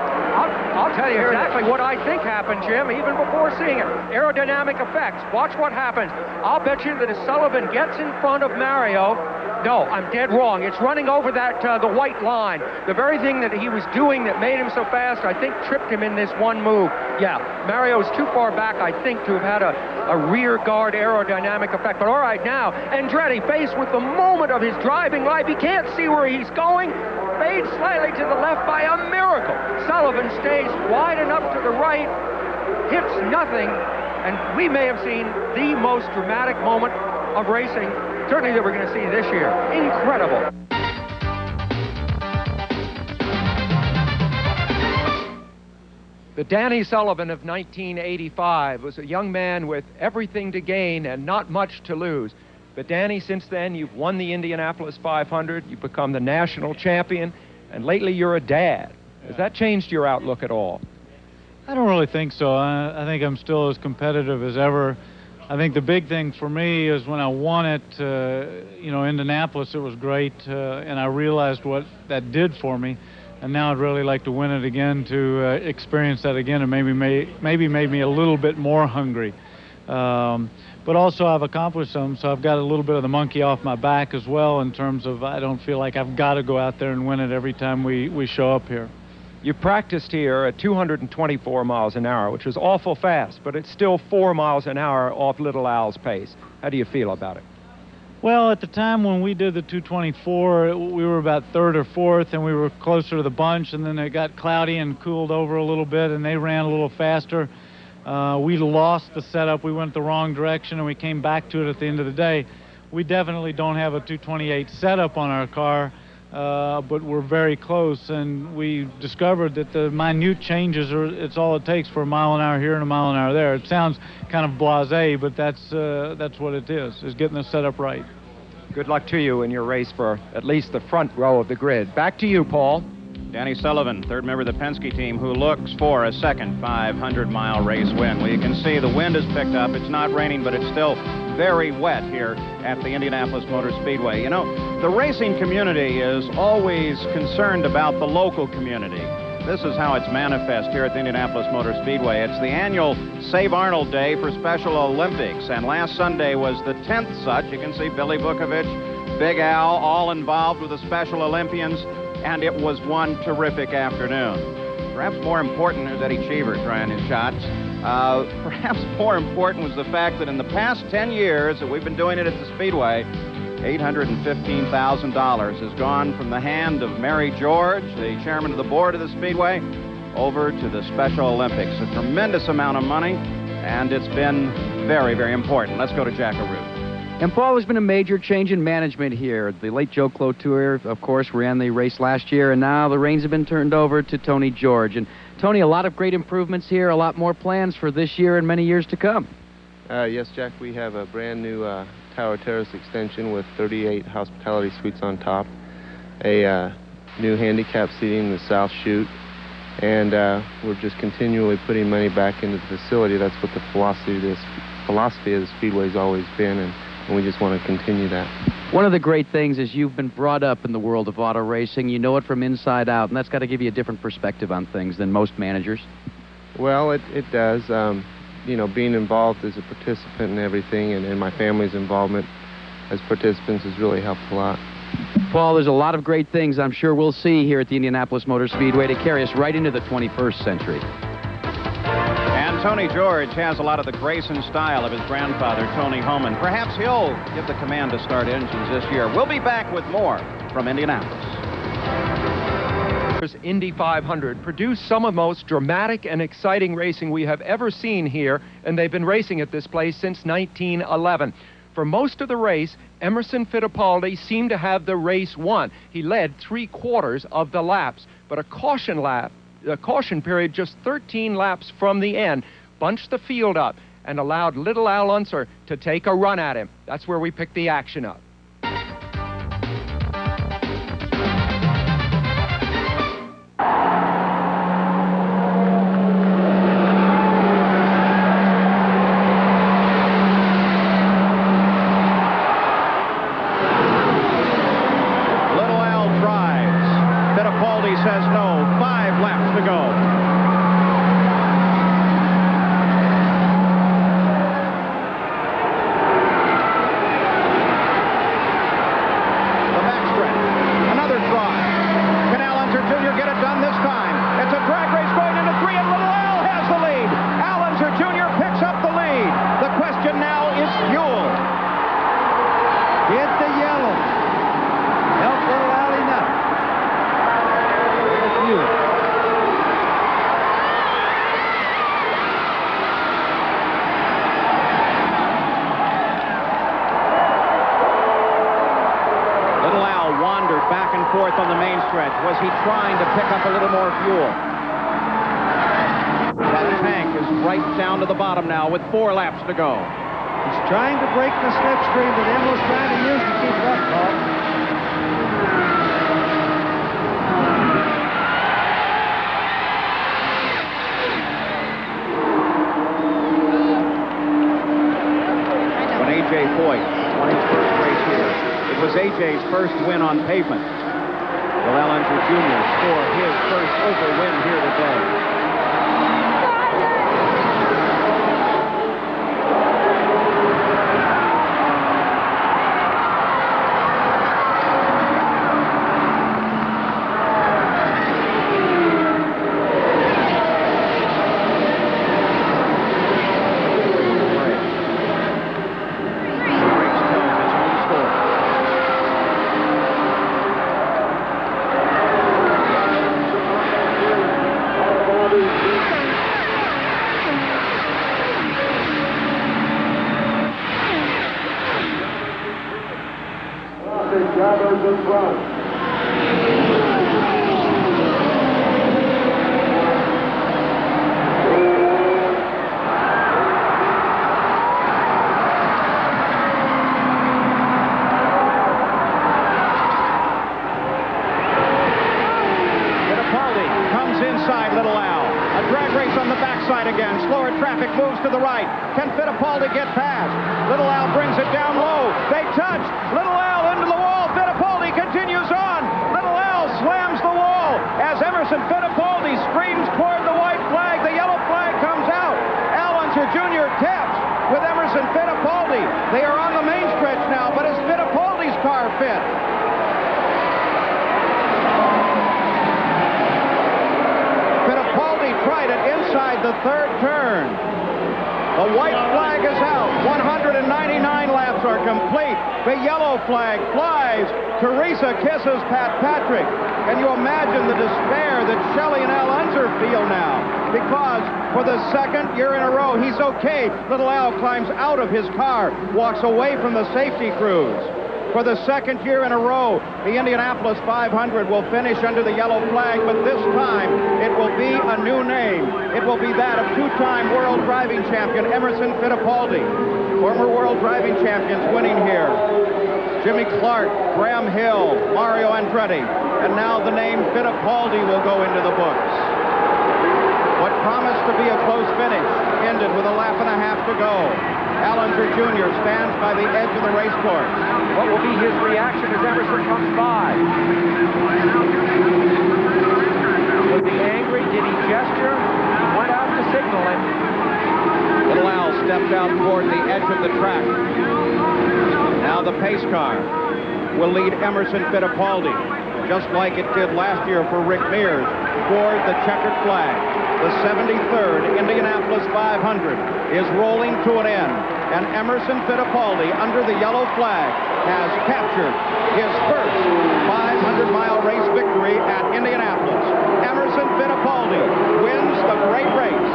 I'll tell you exactly what I think happened, Jim, even before seeing it. Aerodynamic effects. Watch what happens. I'll bet you that as Sullivan gets in front of Mario, no, I'm dead wrong. It's running over that the white line. The very thing that he was doing that made him so fast, I think, tripped him in this one move. Yeah, Mario's too far back, I think, to have had a rear guard aerodynamic effect. But all right, now, Andretti, faced with the moment of his driving life, he can't see where he's going, fades slightly to the left by a miracle. Sullivan stays wide enough to the right, hits nothing, and we may have seen the most dramatic moment of racing, certainly that we're going to see this year. Incredible. The Danny Sullivan of 1985 was a young man with everything to gain and not much to lose. But Danny, since then, you've won the Indianapolis 500, you've become the national champion, and lately you're a dad. Has that changed your outlook at all? I don't really think so. I think I'm still as competitive as ever. I think the big thing for me is when I won it, Indianapolis, it was great, and I realized what that did for me. And now I'd really like to win it again, to experience that again, and maybe made me a little bit more hungry. But also I've accomplished something, so I've got a little bit of the monkey off my back as well, in terms of I don't feel like I've got to go out there and win it every time we show up here. You practiced here at 224 miles an hour, which is awful fast, but it's still 4 miles an hour off Little Al's pace. How do you feel about it? Well, at the time when we did the 224, we were about 3rd or 4th, and we were closer to the bunch, and then it got cloudy and cooled over a little bit, and they ran a little faster. We lost the setup. We went the wrong direction, and we came back to it at the end of the day. We definitely don't have a 228 setup on our car, but we're very close, and we discovered that the minute changes it's all it takes for a mile an hour here and a mile an hour there. It sounds kind of blasé, but that's what it is getting the setup right. Good luck to you in your race for at least the front row of the grid. Back to you, Paul. Danny Sullivan, third member of the Penske team, who looks for a second 500-mile race win. Well, you can see the wind has picked up. It's not raining, but it's still very wet here at the Indianapolis Motor Speedway. You know, the racing community is always concerned about the local community. This is how it's manifest here at the Indianapolis Motor Speedway. It's the annual Save Arnold Day for Special Olympics, and last Sunday was the 10th such. You can see Billy Vukovich, Big Al, all involved with the Special Olympians, and it was one terrific afternoon. Perhaps more important is Eddie Cheever trying his shots. Perhaps more important was the fact that in the past 10 years that we've been doing it at the Speedway, $815,000 has gone from the hand of Mary George, the chairman of the board of the Speedway, over to the Special Olympics. A tremendous amount of money, and it's been very, very important. Let's go to Jack Arute. And Paul, there's been a major change in management here. The late Joe Cloutier, of course, ran the race last year, and now the reins have been turned over to Tony George. And Tony, a lot of great improvements here, a lot more plans for this year and many years to come. Yes, Jack, we have a brand new Tower Terrace extension with 38 hospitality suites on top, a new handicap seating in the South Chute, and we're just continually putting money back into the facility. That's what the philosophy of the Speedway's always been, and we just want to continue that. One of the great things is you've been brought up in the world of auto racing. You know it from inside out, and that's got to give you a different perspective on things than most managers. Well, it does. you know, being involved as a participant in everything, and my family's involvement as participants has really helped a lot. Paul, there's a lot of great things I'm sure we'll see here at the Indianapolis Motor Speedway to carry us right into the 21st century. And Tony George has a lot of the grace and style of his grandfather, Tony Homan. Perhaps he'll give the command to start engines this year. We'll be back with more from Indianapolis. Indy 500 produced some of the most dramatic and exciting racing we have ever seen here, and they've been racing at this place since 1911. For most of the race, Emerson Fittipaldi seemed to have the race won. He led 3/4 of the laps, but a caution period just 13 laps from the end bunched the field up and allowed little Al Unser to take a run at him. That's where we picked the action up. Says no. 5 laps to go. The backstretch. Another try. Can Al Unser Jr. get it done this time? It's a drag race going into 3, and Little Al has the lead. Al Unser Jr. picks up the lead. The question now is fuel. Hit the yellow. Help Little Al enough. Little Al wandered back and forth on the main stretch. Was he trying to pick up a little more fuel? That tank is right down to the bottom now with 4 laps to go. He's trying to break the slipstream that Emil's trying to use to keep up, Paul. A.J. Foyt won his first race here. It was A.J.'s first win on pavement. Will Al Unser Jr. score his first oval win here today? The third turn. The white flag is out. 199 laps are complete. The yellow flag flies. Teresa kisses Pat Patrick. Can you imagine the despair that Shelley and Al Unser feel now? Because for the second year in a row, he's okay. Little Al climbs out of his car, walks away from the safety crews. For the second year in a row, the Indianapolis 500 will finish under the yellow flag, but this time it will be a new name. It will be that of 2-time world driving champion Emerson Fittipaldi. Former world driving champions winning here. Jimmy Clark, Graham Hill, Mario Andretti, and now the name Fittipaldi will go into the books. What promised to be a close finish ended with a lap and a half to go. Al Unser Jr. stands by the edge of the race course. What will be his reaction as Emerson comes by? Was he angry? Did he gesture? He went out to signal him. out toward the edge of the track. Now the pace car will lead Emerson Fittipaldi, just like it did last year for Rick Mears, toward the checkered flag. The 73rd Indianapolis 500 is rolling to an end, and Emerson Fittipaldi, under the yellow flag, has captured his first 500-mile race victory at Indianapolis. Emerson Fittipaldi wins the great race.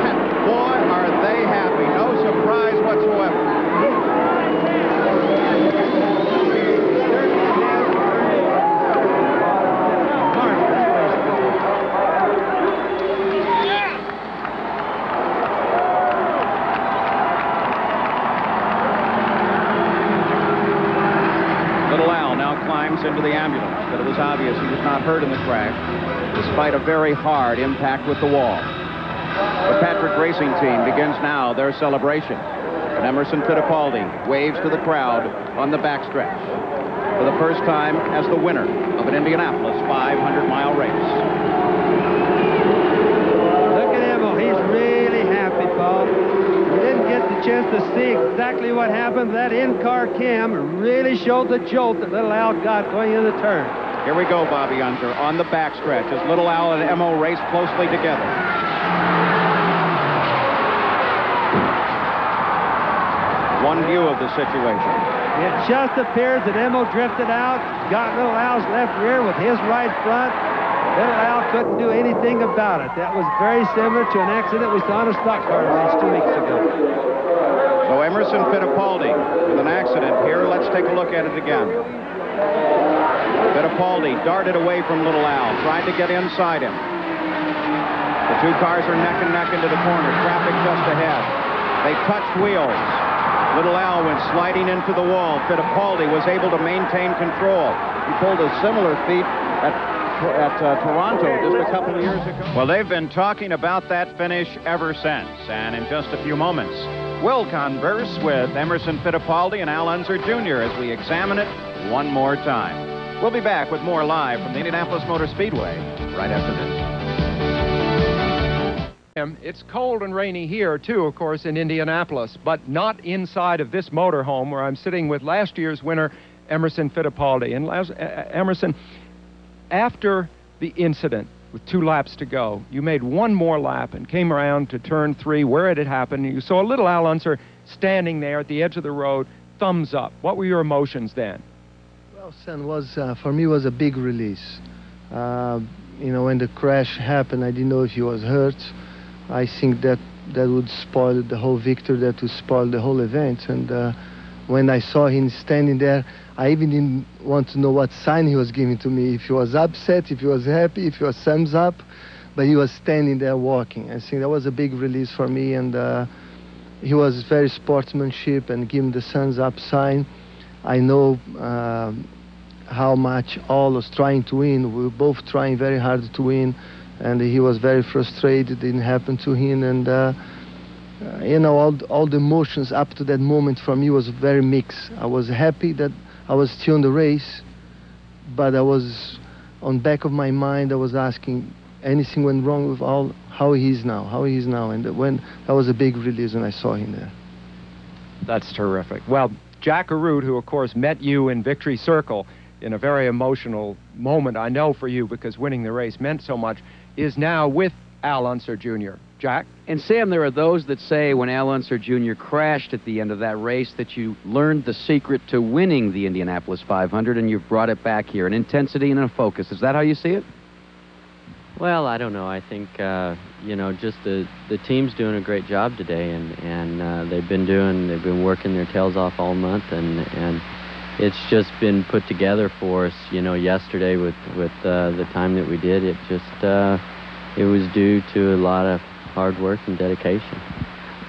And boy, are they happy. No surprise whatsoever. Into the ambulance, but it was obvious he was not hurt in the crash, despite a very hard impact with the wall. The Patrick Racing Team begins now their celebration, and Emerson Fittipaldi waves to the crowd on the backstretch for the first time as the winner of an Indianapolis 500-mile race. Look at him. Oh, he's really happy, Paul. We didn't get the chance to see exactly what happened. That in-car cam really showed the jolt that Little Al got going in the turn. Here we go, Bobby Unser, on the backstretch as Little Al and Emo race closely together. One view of the situation. It just appears that Emo drifted out, got Little Al's left rear with his right front. Little Al couldn't do anything about it. That was very similar to an accident we saw in a stock car race 2 weeks ago. So Emerson Fittipaldi with an accident here. Let's take a look at it again. Fittipaldi darted away from Little Al, tried to get inside him. The two cars are neck and neck into the corner. Traffic just ahead. They touched wheels. Little Al went sliding into the wall. Fittipaldi was able to maintain control. He pulled a similar feat at Toronto just a couple of years ago. Well, they've been talking about that finish ever since, and in just a few moments, we'll converse with Emerson Fittipaldi and Al Unser Jr. as we examine it one more time. We'll be back with more live from the Indianapolis Motor Speedway right after this. It's cold and rainy here, too, of course, in Indianapolis, but not inside of this motorhome where I'm sitting with last year's winner, Emerson Fittipaldi. And Emerson, after the incident, with 2 laps to go, you made one more lap and came around to turn 3 where it had happened. You saw Little Al Unser standing there at the edge of the road, thumbs up. What were your emotions then? Well, son, for me was a big release. You know, when the crash happened, I didn't know if he was hurt. I think that would spoil the whole victory, that would spoil the whole event. And when I saw him standing there, I even didn't want to know what sign he was giving to me, if he was upset, if he was happy, if he was thumbs up, but he was standing there walking. I think that was a big release for me, and he was very sportsmanship and giving the thumbs up sign. I know how much Al was trying to win. We were both trying very hard to win, and he was very frustrated. It didn't happen to him, and you know, all the emotions up to that moment for me was very mixed. I was happy that I was still in the race, but I was, on back of my mind, I was asking, anything went wrong with Al? How he is now? And that was a big release when I saw him there. That's terrific. Well, Jack Arute, who of course met you in Victory Circle in a very emotional moment, I know, for you, because winning the race meant so much, is now with Al Unser Jr. Jack? And Sam, there are those that say when Al Unser Jr. crashed at the end of that race that you learned the secret to winning the Indianapolis 500, and you've brought it back here, an intensity and a focus. Is that how you see it? Well, I don't know. I think, you know, just the team's doing a great job today, and they've been working their tails off all month, and it's just been put together for us, you know, yesterday with the time that we did. It just, it was due to a lot of hard work and dedication.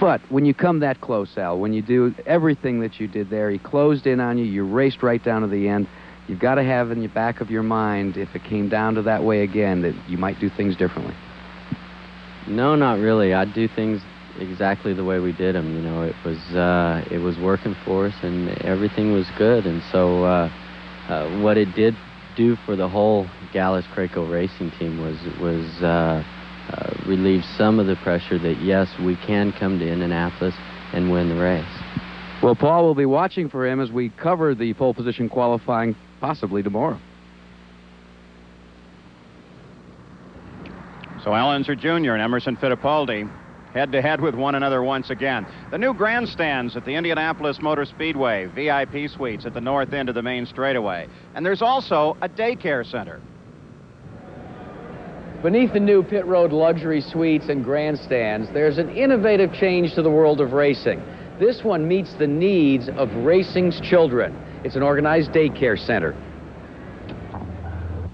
But when you come that close, Al, when you do everything that you did there, he closed in on you, you raced right down to the end, you've got to have in the back of your mind, if it came down to that way again, that you might do things differently. No, not really. I'd do things exactly the way we did them. You know, it was working for us, and everything was good. And so what it did do for the whole Gallus Craco racing team was relieves some of the pressure that, yes, we can come to Indianapolis and win the race. Well, Paul will be watching for him as we cover the pole position qualifying possibly tomorrow. So Al Unser Jr. and Emerson Fittipaldi head-to-head with one another once again. The new grandstands at the Indianapolis Motor Speedway, VIP suites at the north end of the main straightaway. And there's also a daycare center. Beneath the new pit road luxury suites and grandstands, there's an innovative change to the world of racing. This one meets the needs of racing's children. It's an organized daycare center.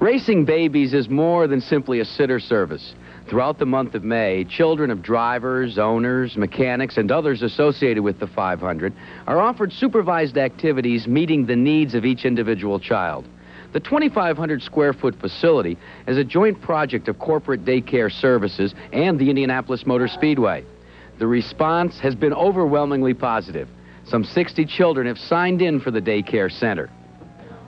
Racing babies is more than simply a sitter service. Throughout the month of May, children of drivers, owners, mechanics, and others associated with the 500 are offered supervised activities meeting the needs of each individual child. The 2,500 square foot facility is a joint project of corporate daycare services and the Indianapolis Motor Speedway. The response has been overwhelmingly positive. Some 60 children have signed in for the daycare center.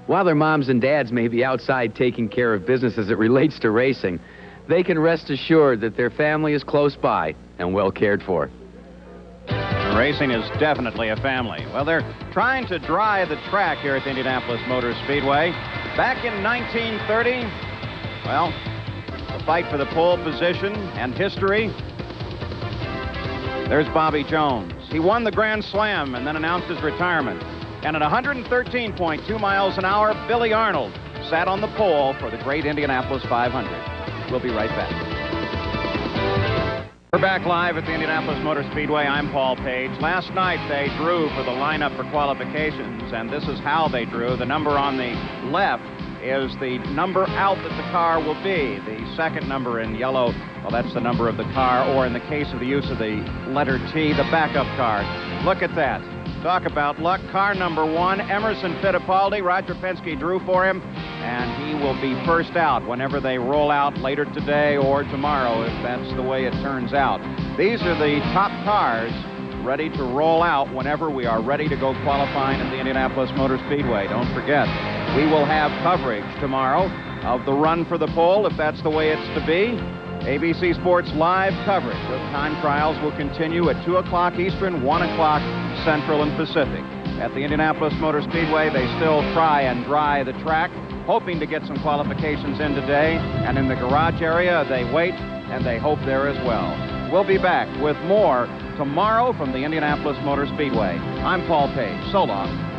While their moms and dads may be outside taking care of business as it relates to racing, they can rest assured that their family is close by and well cared for. Racing is definitely a family. Well, they're trying to dry the track here at the Indianapolis Motor Speedway. Back in 1930, well, the fight for the pole position and history. There's Bobby Jones. He won the Grand Slam and then announced his retirement. And at 113.2 miles an hour, Billy Arnold sat on the pole for the great Indianapolis 500. We'll be right back. We're back live at the Indianapolis Motor Speedway. I'm Paul Page. Last night they drew for the lineup for qualifications, and this is how they drew. The number on the left is the number out that the car will be. The second number in yellow, well, that's the number of the car, or in the case of the use of the letter T, the backup car. Look at that. Talk about luck. Car number 1, Emerson Fittipaldi. Roger Penske drew for him, and he will be first out whenever they roll out later today or tomorrow, if that's the way it turns out. These are the top cars ready to roll out whenever we are ready to go qualifying at the Indianapolis Motor Speedway. Don't forget, we will have coverage tomorrow of the run for the pole, if that's the way it's to be. ABC Sports live coverage of time trials will continue at 2 o'clock Eastern, 1 o'clock Central and Pacific. At the Indianapolis Motor Speedway, they still try and dry the track, hoping to get some qualifications in today. And in the garage area, they wait and they hope there as well. We'll be back with more tomorrow from the Indianapolis Motor Speedway. I'm Paul Page. So long.